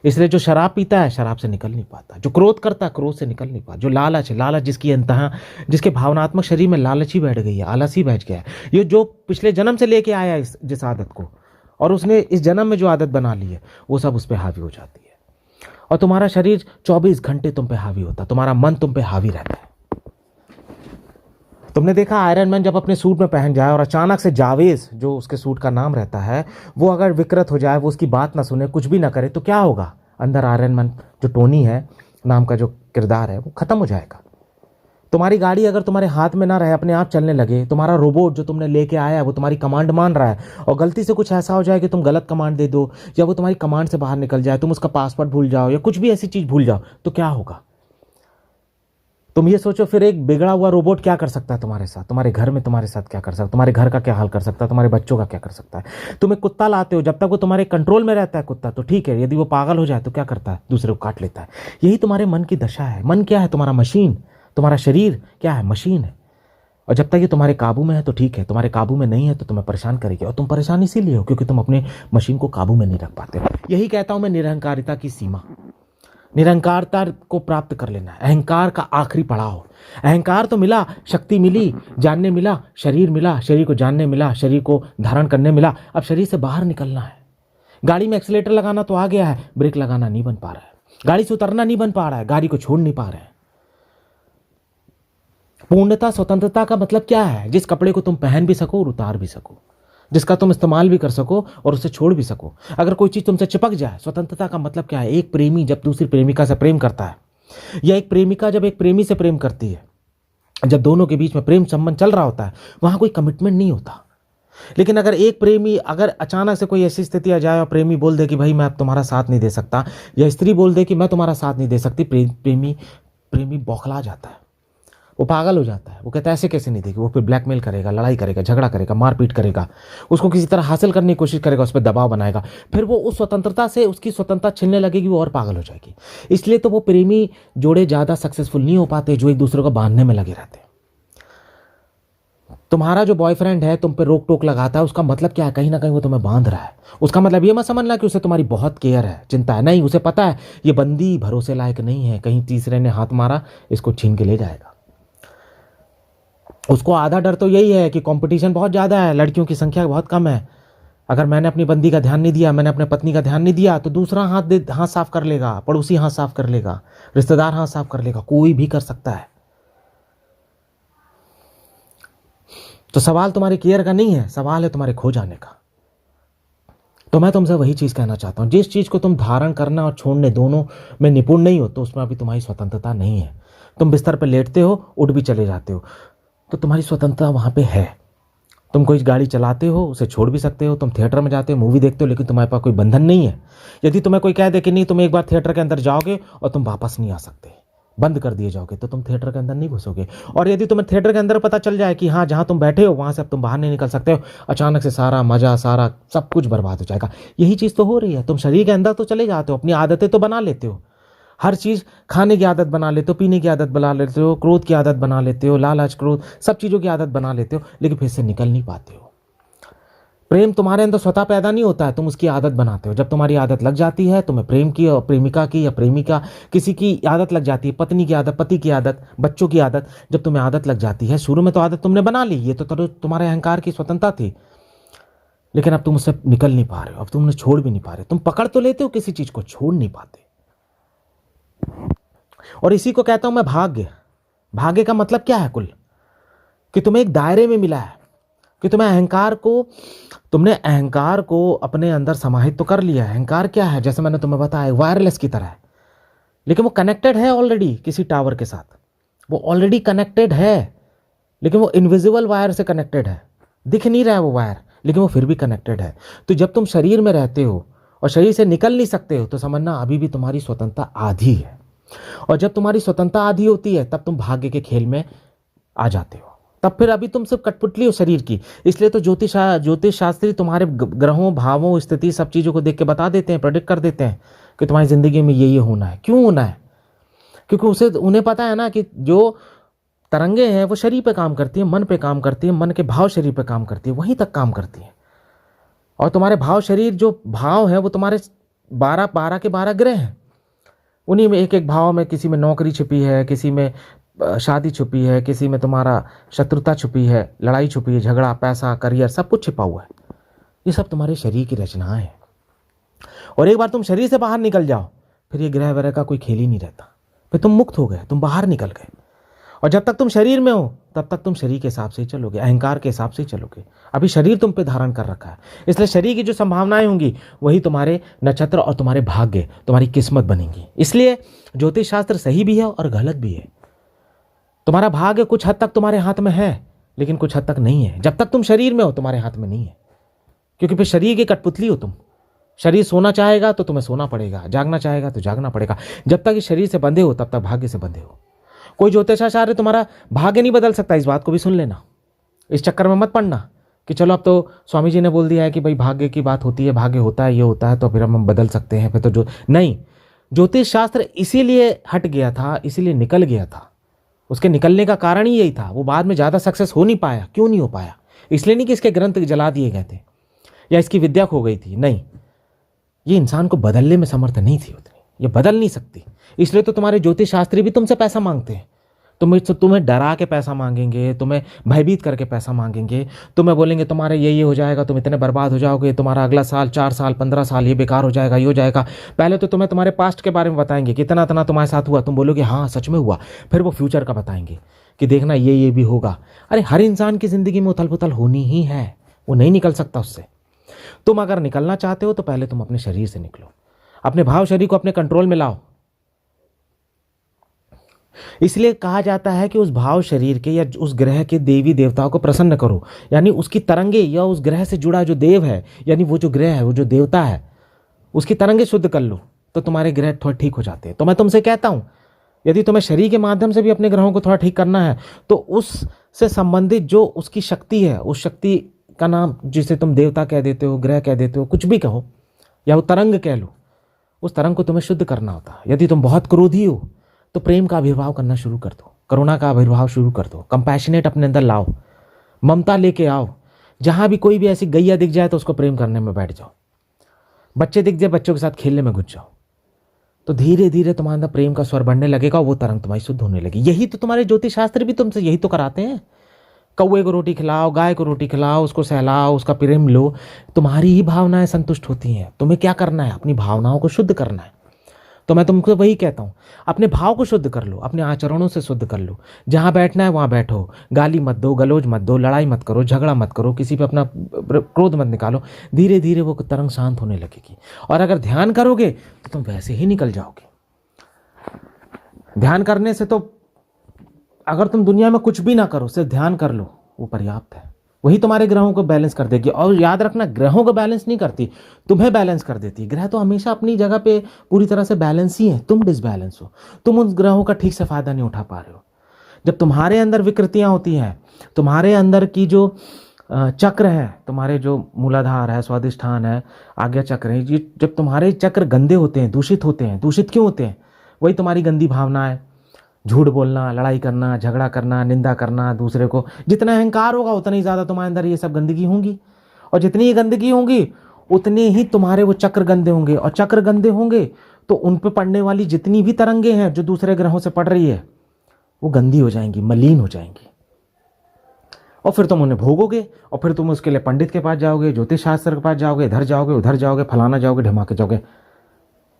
Speaker 1: इसलिए जो शराब पीता है शराब से निकल नहीं पाता, जो क्रोध करता है क्रोध से निकल नहीं पाता, जो लालच है, लालच जिसकी अंतः, जिसके भावनात्मक शरीर में लालच ही बैठ गई है, आलस ही बैठ गया है, ये जो पिछले जन्म से लेके आया है जिस आदत को, और उसने इस जन्म में जो आदत बना ली है, वो सब उस पर हावी हो जाती है। और तुम्हारा शरीर 24 घंटे तुम पे हावी होता है, तुम्हारा मन तुम पे हावी रहता है। तुमने देखा आयरन मैन जब अपने सूट में पहन जाए और अचानक से जावेज, जो उसके सूट का नाम रहता है, वो अगर विकृत हो जाए, वो उसकी बात ना सुने, कुछ भी ना करे, तो क्या होगा? अंदर आयरन मैन जो टोनी है नाम का जो किरदार है वो खत्म हो जाएगा। तुम्हारी गाड़ी अगर तुम्हारे हाथ में ना रहे, अपने आप चलने लगे, तुम्हारा रोबोट जो तुमने लेके आया है वो तुम्हारी कमांड मान रहा है, और गलती से कुछ ऐसा हो जाए कि तुम गलत कमांड दे दो, या वो तुम्हारी कमांड से बाहर निकल जाए, तुम उसका पासवर्ड भूल जाओ, या कुछ भी ऐसी चीज भूल जाओ, तो क्या होगा? तुम ये सोचो, फिर एक बिगड़ा हुआ रोबोट क्या कर सकता है तुम्हारे साथ, तुम्हारे घर में तुम्हारे साथ क्या कर सकता है, तुम्हारे घर का क्या हाल कर सकता है, तुम्हारे बच्चों का क्या कर सकता है। तुम एक कुत्ता लाते हो, जब तक वो तुम्हारे कंट्रोल में रहता है कुत्ता तो ठीक है, यदि वो पागल हो जाए तो क्या करता है? दूसरे को काट लेता है। यही तुम्हारे मन की दशा है। मन क्या है? तुम्हारा मशीन। तुम्हारा शरीर क्या है? मशीन है। और जब तक ये तुम्हारे काबू में है तो ठीक है, तुम्हारे काबू में नहीं है तो तुम्हें परेशान करेगी, और तुम परेशान इसीलिए हो क्योंकि तुम अपने मशीन को काबू में नहीं रख पाते हो। यही कहता हूं मैं, निरहंकारिता की सीमा, निरहंकारता को प्राप्त कर लेना है। अहंकार का आखिरी पड़ाव। अहंकार तो मिला, शक्ति मिली, जानने मिला, शरीर मिला, शरीर को जानने मिला, शरीर को धारण करने मिला। अब शरीर से बाहर निकलना है। गाड़ी में एक्सीलेटर लगाना तो आ गया है, ब्रेक लगाना नहीं बन पा रहा है। गाड़ी से उतरना नहीं बन पा रहा है, गाड़ी को छोड़ नहीं पा रहे हैं। पूर्णता स्वतंत्रता का मतलब क्या है? जिस कपड़े को तुम पहन भी सको और उतार भी सको, जिसका तुम इस्तेमाल भी कर सको और उसे छोड़ भी सको। अगर कोई चीज तुमसे चिपक जाए, स्वतंत्रता का मतलब क्या है? एक प्रेमी जब दूसरी प्रेमिका से प्रेम करता है, या एक प्रेमिका जब एक प्रेमी से प्रेम करती है, जब दोनों के बीच में प्रेम संबंध चल रहा होता है, वहां कोई कमिटमेंट नहीं होता। लेकिन अगर एक प्रेमी, अगर अचानक से कोई ऐसी स्थिति आ जाए और प्रेमी बोल दे कि भाई मैं अब तुम्हारा साथ नहीं दे सकता, या स्त्री बोल दे कि मैं तुम्हारा साथ नहीं दे सकती, प्रेमी प्रेमी बौखला जाता है, वो पागल हो जाता है। वो कहता है ऐसे कैसे नहीं देगी। वो फिर ब्लैकमेल करेगा, लड़ाई करेगा, झगड़ा करेगा, मारपीट करेगा, उसको किसी तरह हासिल करने की कोशिश करेगा, उस पर दबाव बनाएगा। फिर वो उस स्वतंत्रता से उसकी स्वतंत्रता छीनने लगेगी, वो और पागल हो जाएगी। इसलिए तो वो प्रेमी जोड़े ज़्यादा सक्सेसफुल नहीं हो पाते जो एक दूसरे को बांधने में लगे रहते हैं। तुम्हारा जो बॉयफ्रेंड है तुम पे रोक टोक लगाता है, उसका मतलब क्या है? कहीं ना कहीं वो तुम्हें बांध रहा है। उसका मतलब ये मत समझना कि उसे तुम्हारी बहुत केयर है, चिंता है। नहीं, उसे पता है ये बंदी भरोसे लायक नहीं है, कहीं तीसरे ने हाथ मारा इसको छीन के ले जाएगा। उसको आधा डर तो यही है कि कंपटीशन बहुत ज़्यादा है, लड़कियों की संख्या बहुत कम है। अगर मैंने अपनी बंदी का ध्यान नहीं दिया, मैंने अपने पत्नी का ध्यान नहीं दिया, तो दूसरा हाथ साफ कर लेगा, पड़ोसी हाथ साफ कर लेगा, रिश्तेदार हाथ साफ कर लेगा, कोई भी कर सकता है। तो सवाल तुम्हारे केयर का नहीं है, सवाल है तुम्हारे खो जाने का। तो मैं तुमसे वही चीज़ कहना चाहता हूँ, जिस चीज़ को तुम धारण करना और छोड़ने दोनों में निपुण नहीं हो, तो उसमें अभी तुम्हारी स्वतंत्रता नहीं है। तुम बिस्तर पर लेटते हो, उठ भी चले जाते हो, तो तुम्हारी स्वतंत्रता वहाँ पे है। तुम कोई गाड़ी चलाते हो, उसे छोड़ भी सकते हो। तुम थिएटर में जाते हो, मूवी देखते हो, लेकिन तुम्हारे पास कोई बंधन नहीं है। यदि तुम्हें कोई कह दे कि नहीं तुम एक बार थिएटर के अंदर जाओगे और तुम वापस नहीं आ सकते, बंद कर दिए जाओगे, तो तुम थिएटर के अंदर नहीं घुसोगे। और यदि तुम्हें थिएटर के अंदर पता चल जाए कि हाँ जहाँ तुम बैठे हो वहाँ से अब तुम बाहर नहीं निकल सकते हो, अचानक से सारा मजा, सारा सब कुछ बर्बाद हो जाएगा। यही चीज़ तो हो रही है। तुम शरीर के अंदर तो चले जाते हो, अपनी आदतें तो बना लेते हो, हर चीज़ खाने की आदत बना लेते हो, पीने की आदत बना लेते हो, क्रोध की आदत बना लेते हो, लालच क्रोध सब चीज़ों की आदत बना लेते हो, लेकिन फिर से निकल नहीं पाते हो। प्रेम तुम्हारे अंदर स्वतः पैदा नहीं होता है, तुम उसकी आदत बनाते हो। जब तुम्हारी आदत लग जाती है, तुम्हें प्रेम की और प्रेमिका की या प्रेमिका किसी की आदत लग जाती है, पत्नी की आदत, पति की आदत, बच्चों की आदत, जब तुम्हें आदत लग जाती है, शुरू में तो आदत तुमने बना ली, ये तो तुम्हारे अहंकार की स्वतंत्रता थी, लेकिन अब तुम उससे निकल नहीं पा रहे हो, अब तुम उन्हें छोड़ भी नहीं पा रहे। तुम पकड़ तो लेते हो किसी चीज़ को, छोड़ नहीं पाते। और इसी को कहता हूं मैं भाग्य। भाग्य का मतलब क्या है कुल? कि तुम्हें एक दायरे में मिला है, कि तुमने अहंकार को अपने अंदर समाहित तो कर लिया है। अहंकार क्या है? जैसे मैंने तुम्हें बताया, वायरलेस की तरह है, लेकिन वो कनेक्टेड है ऑलरेडी किसी टावर के साथ, वो ऑलरेडी कनेक्टेड है, लेकिन वो इनविजिबल वायर से कनेक्टेड है, दिख नहीं रहा है वो वायर, लेकिन वो फिर भी कनेक्टेड है। तो जब तुम शरीर में रहते हो और शरीर से निकल नहीं सकते हो, तो समझना अभी भी तुम्हारी स्वतंत्रता आधी है। और जब तुम्हारी स्वतंत्रता आधी होती है, तब तुम भाग्य के खेल में आ जाते हो, तब फिर अभी तुम सिर्फ कठपुतली हो शरीर की। इसलिए तो ज्योतिष शास्त्री तुम्हारे ग्रहों, भावों, स्थिति, सब चीज़ों को देख के बता देते हैं, प्रेडिक्ट कर देते हैं कि तुम्हारी जिंदगी में ये होना है। क्यों होना है? क्योंकि उन्हें पता है ना कि जो तरंगे हैं वो शरीर पे काम करती है, मन पे काम करती है, मन के भाव शरीर पे काम करती है, वहीं तक काम करती है। और तुम्हारे भाव शरीर, जो भाव है वो तुम्हारे 12 के 12 ग्रह हैं, उन्हीं में एक एक भाव में, किसी में नौकरी छुपी है, किसी में शादी छुपी है, किसी में तुम्हारा शत्रुता छुपी है, लड़ाई छुपी है, झगड़ा, पैसा, करियर, सब कुछ छिपा हुआ है। ये सब तुम्हारे शरीर की रचनाएं हैं। और एक बार तुम शरीर से बाहर निकल जाओ, फिर ये ग्रह वगैरह का कोई खेल ही नहीं रहता, फिर तुम मुक्त हो गए, तुम बाहर निकल गए। और जब तक तुम शरीर में हो, तब तक तुम शरीर के हिसाब से ही चलोगे, अहंकार के हिसाब से ही चलोगे। अभी शरीर तुम पे धारण कर रखा है, इसलिए शरीर की जो संभावनाएं होंगी वही तुम्हारे नक्षत्र और तुम्हारे भाग्य, तुम्हारी किस्मत बनेंगी। इसलिए ज्योतिष शास्त्र सही भी है और गलत भी है। तुम्हारा भाग्य कुछ हद तक तुम्हारे हाथ में है, लेकिन कुछ हद तक नहीं है। जब तक तुम शरीर में हो, तुम्हारे हाथ में नहीं है, क्योंकि फिर शरीर की कठपुतली हो तुम। शरीर सोना चाहेगा तो तुम्हें सोना पड़ेगा, जागना चाहेगा तो जागना पड़ेगा। जब तक इस शरीर से बंधे हो, तब तक भाग्य से बंधे हो। कोई ज्योतिषाचार्य तुम्हारा भाग्य नहीं बदल सकता, इस बात को भी सुन लेना। इस चक्कर में मत पड़ना कि चलो अब तो स्वामी जी ने बोल दिया है कि भाई भाग्य की बात होती है, भाग्य होता है, ये होता है, तो फिर हम बदल सकते हैं, फिर तो जो नहीं। ज्योतिष शास्त्र इसीलिए हट गया था, इसीलिए निकल गया था। उसके निकलने का कारण ही यही था। वो बाद में ज़्यादा सक्सेस हो नहीं पाया। क्यों नहीं हो पाया? इसलिए नहीं कि इसके ग्रंथ जला दिए गए थे या इसकी विद्या खो गई थी, नहीं, ये इंसान को बदलने में समर्थ नहीं थी उतनी, ये बदल नहीं सकती। इसलिए तो तुम्हारे ज्योतिष शास्त्री भी तुमसे पैसा मांगते हैं, तुम्हें डरा के पैसा मांगेंगे, तुम्हें भयभीत करके पैसा मांगेंगे, तुम्हें बोलेंगे तुम्हारे ये हो जाएगा, तुम इतने बर्बाद हो जाओगे, तुम्हारा अगला साल 4 साल 15 साल ये बेकार हो जाएगा, ये हो जाएगा। पहले तो तुम्हें तुम्हारे पास्ट के बारे में बताएंगे कि इतना इतना तुम्हारे साथ हुआ, तुम बोलोगे हाँ सच में हुआ। फिर वो फ्यूचर का बताएंगे कि देखना ये भी होगा। अरे हर इंसान की ज़िंदगी में उथल पुथल होनी ही है, वो नहीं निकल सकता उससे। तुम अगर निकलना चाहते हो तो पहले तुम अपने शरीर से निकलो, अपने भाव शरीर को अपने कंट्रोल में लाओ। इसलिए कहा जाता है कि उस भाव शरीर के या उस ग्रह के देवी देवताओं को प्रसन्न करो, यानी उसकी तरंगे या उस ग्रह से जुड़ा जो देव है, यानी वो जो ग्रह है, वो जो देवता है, उसकी तरंगे शुद्ध कर लो तो तुम्हारे ग्रह थोड़े ठीक हो जाते हैं। तो मैं तुमसे कहता हूं, यदि तुम्हें शरीर के माध्यम से भी अपने ग्रहों को थोड़ा ठीक करना है तो उससे संबंधित जो उसकी शक्ति है, उस शक्ति का नाम जिसे तुम देवता कह देते हो, ग्रह कह देते हो, कुछ भी कहो, या वो तरंग कह लो, उस तरंग को तुम्हें शुद्ध करना होता है। यदि तुम बहुत क्रोधी हो तो प्रेम का आविर्भाव करना शुरू कर दो, करुणा का आविर्भाव शुरू कर दो, कंपैशनेट अपने अंदर लाओ, ममता लेके आओ। जहां भी कोई भी ऐसी गैया दिख जाए तो उसको प्रेम करने में बैठ जाओ, बच्चे दिख जाए बच्चों के साथ खेलने में घुस जाओ। तो धीरे धीरे तुम्हारे अंदर प्रेम का स्वर बढ़ने लगेगा, वो तरंग तुम्हारी शुद्ध होने लगेगी। यही तो तुम्हारे ज्योतिष शास्त्र भी तुमसे यही तो कराते हैं। कौवे को रोटी खिलाओ, गाय को रोटी खिलाओ, उसको सहलाओ, उसका प्रेम लो, तुम्हारी ही भावनाएं संतुष्ट होती हैं। तुम्हें क्या करना है, अपनी भावनाओं को शुद्ध करना है। तो मैं तुमको वही कहता हूं, अपने भाव को शुद्ध कर लो, अपने आचरणों से शुद्ध कर लो। जहां बैठना है वहां बैठो, गाली मत दो, गलोज मत दो, लड़ाई मत करो, झगड़ा मत करो, किसी पे अपना क्रोध मत निकालो। धीरे धीरे वो तरंग शांत होने लगेगी। और अगर ध्यान करोगे तो तुम वैसे ही निकल जाओगे। ध्यान करने से तो अगर तुम दुनिया में कुछ भी ना करो, सिर्फ ध्यान कर लो, वो पर्याप्त है। वही तुम्हारे ग्रहों को बैलेंस कर देगी। और याद रखना, ग्रहों को बैलेंस नहीं करती, तुम्हें बैलेंस कर देती। ग्रह तो हमेशा अपनी जगह पे पूरी तरह से बैलेंस ही है, तुम डिसबैलेंस हो, तुम उन ग्रहों का ठीक से फायदा नहीं उठा पा रहे हो। जब तुम्हारे अंदर विकृतियां होती हैं, तुम्हारे अंदर की जो चक्र है, तुम्हारे जो मूलाधार है, स्वादिष्ठान है, आज्ञा चक्र है, ये जब तुम्हारे चक्र गंदे होते हैं, दूषित होते हैं, दूषित क्यों होते हैं? वही तुम्हारी गंदी भावना है, झूठ बोलना, लड़ाई करना, झगड़ा करना, निंदा करना दूसरे को। जितना अहंकार होगा उतना ही ज़्यादा तुम्हारे अंदर ये सब गंदगी होंगी, और जितनी ही गंदगी होंगी उतने ही तुम्हारे वो चक्र गंदे होंगे, और चक्र गंदे होंगे तो उन पर पड़ने वाली जितनी भी तरंगे हैं जो दूसरे ग्रहों से पड़ रही है वो गंदी हो जाएंगी, मलिन हो जाएंगी, और फिर तुम उन्हें भोगोगे। और फिर तुम उसके लिए पंडित के पास जाओगे, ज्योतिष शास्त्र के पास जाओगे, इधर जाओगे, उधर जाओगे, फलाना जाओगे, ढमाके जाओगे,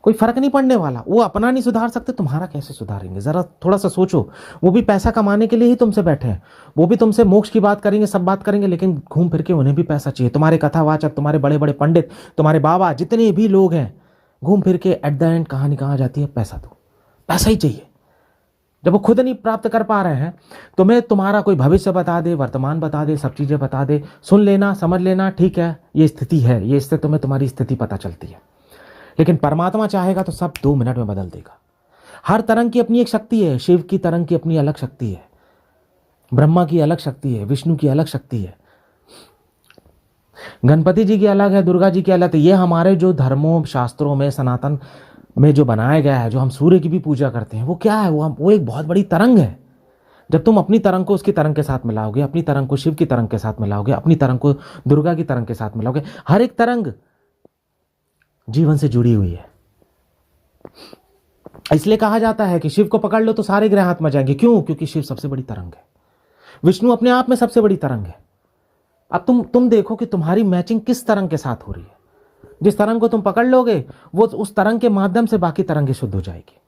Speaker 1: कोई फर्क नहीं पड़ने वाला। वो अपना नहीं सुधार सकते, तुम्हारा कैसे सुधारेंगे? जरा थोड़ा सा सोचो। वो भी पैसा कमाने के लिए ही तुमसे बैठे हैं, वो भी तुमसे मोक्ष की बात करेंगे, सब बात करेंगे, लेकिन घूम फिर के उन्हें भी पैसा चाहिए। तुम्हारे कथावाचक, तुम्हारे बड़े बड़े पंडित, तुम्हारे बाबा, जितने भी लोग हैं, घूम फिर के एट द एंड कहानी कहाँ जाती है? पैसा दो, पैसा ही चाहिए। जब वो खुद नहीं प्राप्त कर पा रहे हैं, तुम्हें तुम्हारा कोई भविष्य बता दे, वर्तमान बता दे, सब चीजें बता दे, सुन लेना, समझ लेना, ठीक है ये स्थिति है, ये इससे तुम्हें तुम्हारी स्थिति पता चलती है। लेकिन परमात्मा चाहेगा तो सब 2 मिनट में बदल देगा। हर तरंग की अपनी एक शक्ति है। शिव की तरंग की अपनी अलग शक्ति है, ब्रह्मा की अलग शक्ति है, विष्णु की अलग शक्ति है, गणपति जी की अलग है, दुर्गा जी की अलग है। ये हमारे जो धर्मों, शास्त्रों में, सनातन में जो बनाया गया है, जो हम सूर्य की भी पूजा करते हैं, वो क्या है? वो एक बहुत बड़ी तरंग है। जब तुम अपनी तरंग को उसकी तरंग के साथ मिलाओगे, अपनी तरंग को शिव की तरंग के साथ मिलाओगे, अपनी तरंग को दुर्गा की तरंग के साथ मिलाओगे, हर एक तरंग जीवन से जुड़ी हुई है। इसलिए कहा जाता है कि शिव को पकड़ लो तो सारे ग्रह हाथ में जाएंगे। क्यों? क्योंकि शिव सबसे बड़ी तरंग है, विष्णु अपने आप में सबसे बड़ी तरंग है। अब तुम देखो कि तुम्हारी मैचिंग किस तरंग के साथ हो रही है। जिस तरंग को तुम पकड़ लोगे, वो उस तरंग के माध्यम से बाकी तरंगें शुद्ध हो जाएगी।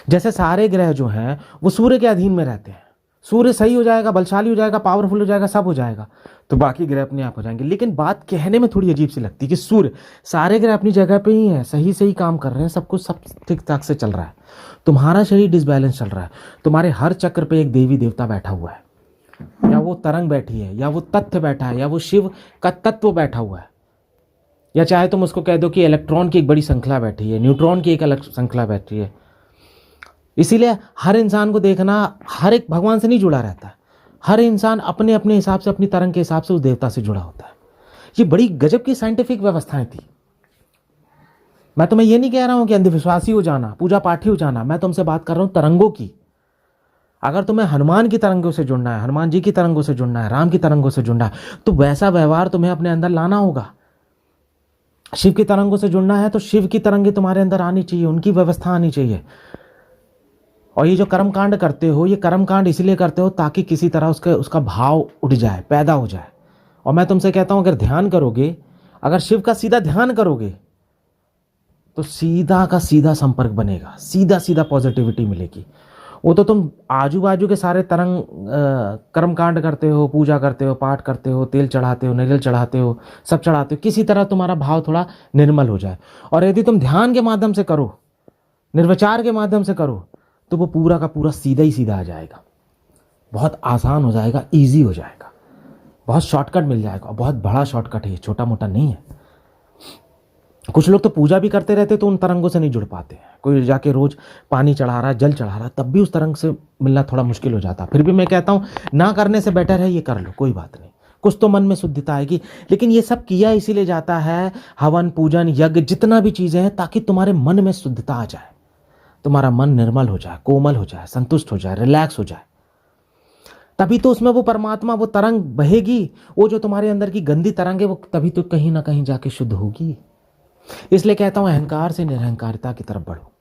Speaker 1: जैसे सारे ग्रह जो हैं वो सूर्य के अधीन में रहते हैं, सूर्य सही हो जाएगा, बलशाली हो जाएगा, पावरफुल हो जाएगा, सब हो जाएगा, तो बाकी ग्रह अपने आप हो जाएंगे। लेकिन बात कहने में थोड़ी अजीब सी लगती है कि सूर्य, सारे ग्रह अपनी जगह पे ही है, सही सही काम कर रहे हैं, सब कुछ सब ठीक ठाक से चल रहा है, तुम्हारा शरीर डिसबैलेंस चल रहा है। तुम्हारे हर चक्र पे एक देवी देवता बैठा हुआ है, या वो तरंग बैठी है, या वो तथ्य बैठा है, या वो शिव का तत्व बैठा हुआ है, या चाहे तुम उसको कह दो कि इलेक्ट्रॉन की एक बड़ी श्रृंखला बैठी है, न्यूट्रॉन की एक अलग श्रृंखला बैठी है। इसीलिए हर इंसान को देखना, हर एक भगवान से नहीं जुड़ा रहता है, हर इंसान अपने अपने हिसाब से, अपनी तरंग के हिसाब से उस देवता से जुड़ा होता है। ये बड़ी गजब की साइंटिफिक व्यवस्थाएं थी। मैं तुम्हें ये नहीं कह रहा हूं कि अंधविश्वासी हो जाना, पूजा पाठी हो जाना, मैं तुमसे बात कर रहा हूं तरंगों की। अगर तुम्हें हनुमान की तरंगों से जुड़ना है, हनुमान जी की तरंगों से जुड़ना है, राम की तरंगों से जुड़ना है, तो वैसा व्यवहार तुम्हें अपने अंदर लाना होगा। शिव की तरंगों से जुड़ना है तो शिव की तरंगें तुम्हारे अंदर आनी चाहिए, उनकी व्यवस्था आनी चाहिए। और ये जो कर्म कांड करते हो, ये कर्म कांड इसलिए करते हो ताकि किसी तरह उसका भाव उठ जाए, पैदा हो जाए। और मैं तुमसे कहता हूं, अगर ध्यान करोगे, अगर शिव का सीधा ध्यान करोगे तो सीधा का सीधा संपर्क बनेगा, सीधा सीधा पॉजिटिविटी मिलेगी। वो तो तुम आजू बाजू के सारे तरंग कर्म कांड करते हो, पूजा करते हो, पाठ करते हो, तेल चढ़ाते हो, नारियल चढ़ाते हो, सब चढ़ाते हो, किसी तरह तुम्हारा भाव थोड़ा निर्मल हो जाए। और यदि तुम ध्यान के माध्यम से करो, निर्विचार के माध्यम से करो, तो वो पूरा का पूरा सीधा ही सीधा आ जाएगा, बहुत आसान हो जाएगा, ईजी हो जाएगा, बहुत शॉर्टकट मिल जाएगा। बहुत बड़ा शॉर्टकट है, छोटा मोटा नहीं है। कुछ लोग तो पूजा भी करते रहते तो उन तरंगों से नहीं जुड़ पाते हैं। कोई जाके रोज पानी चढ़ा रहा है, जल चढ़ा रहा है, तब भी उस तरंग से मिलना थोड़ा मुश्किल हो जाता है। फिर भी मैं कहता हूं, ना करने से बेटर है ये कर लो, कोई बात नहीं, कुछ तो मन में शुद्धता आएगी। लेकिन ये सब किया इसीलिए जाता है, हवन, पूजन, यज्ञ, जितना भी चीजें हैं, ताकि तुम्हारे मन में शुद्धता आ जाए, तुम्हारा मन निर्मल हो जाए, कोमल हो जाए, संतुष्ट हो जाए, रिलैक्स हो जाए। तभी तो उसमें वो परमात्मा, वो तरंग बहेगी। वो जो तुम्हारे अंदर की गंदी तरंग है, वो तभी तो कहीं ना कहीं जाके शुद्ध होगी। इसलिए कहता हूं, अहंकार से निरहंकारिता की तरफ बढ़ो।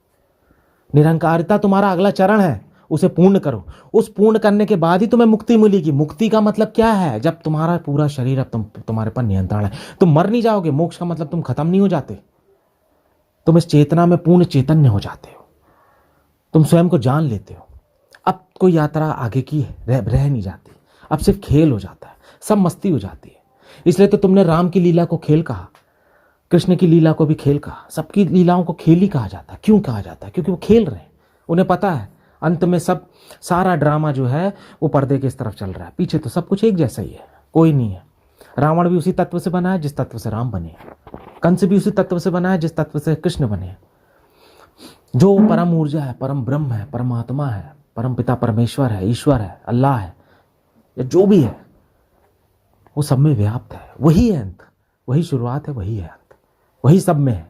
Speaker 1: निरहंकारिता तुम्हारा अगला चरण है, उसे पूर्ण करो। उस पूर्ण करने के बाद ही तुम्हें मुक्ति मिलेगी। मुक्ति का मतलब क्या है? जब तुम्हारा पूरा शरीर अब तुम्हारे पर नियंत्रण है, तुम मर नहीं जाओगे। मोक्ष का मतलब तुम खत्म नहीं हो जाते, तुम इस चेतना में पूर्ण चैतन्य हो जाते हो, तुम स्वयं को जान लेते हो। अब कोई यात्रा आगे की रह नहीं जाती, अब सिर्फ खेल हो जाता है, सब मस्ती हो जाती है। इसलिए तो तुमने राम की लीला को खेल कहा, कृष्ण की लीला को भी खेल कहा। सबकी लीलाओं को खेल ही कहा जाता है। क्यों कहा जाता है? क्योंकि वो खेल रहे हैं, उन्हें पता है अंत में सब सारा ड्रामा जो है वो पर्दे की इस तरफ चल रहा है, पीछे तो सब कुछ एक जैसा ही है, कोई नहीं है। रावण भी उसी तत्व से बना है जिस तत्व से राम बने, कंस भी उसी तत्व से बना है जिस तत्व से कृष्ण बने। जो परम ऊर्जा है, परम ब्रह्म है, परमात्मा है, परम पिता परमेश्वर है, ईश्वर है, अल्लाह है, या जो भी है, वो सब में व्याप्त है। वही है अंत, वही शुरुआत है, वही है अंत, वही सब में है।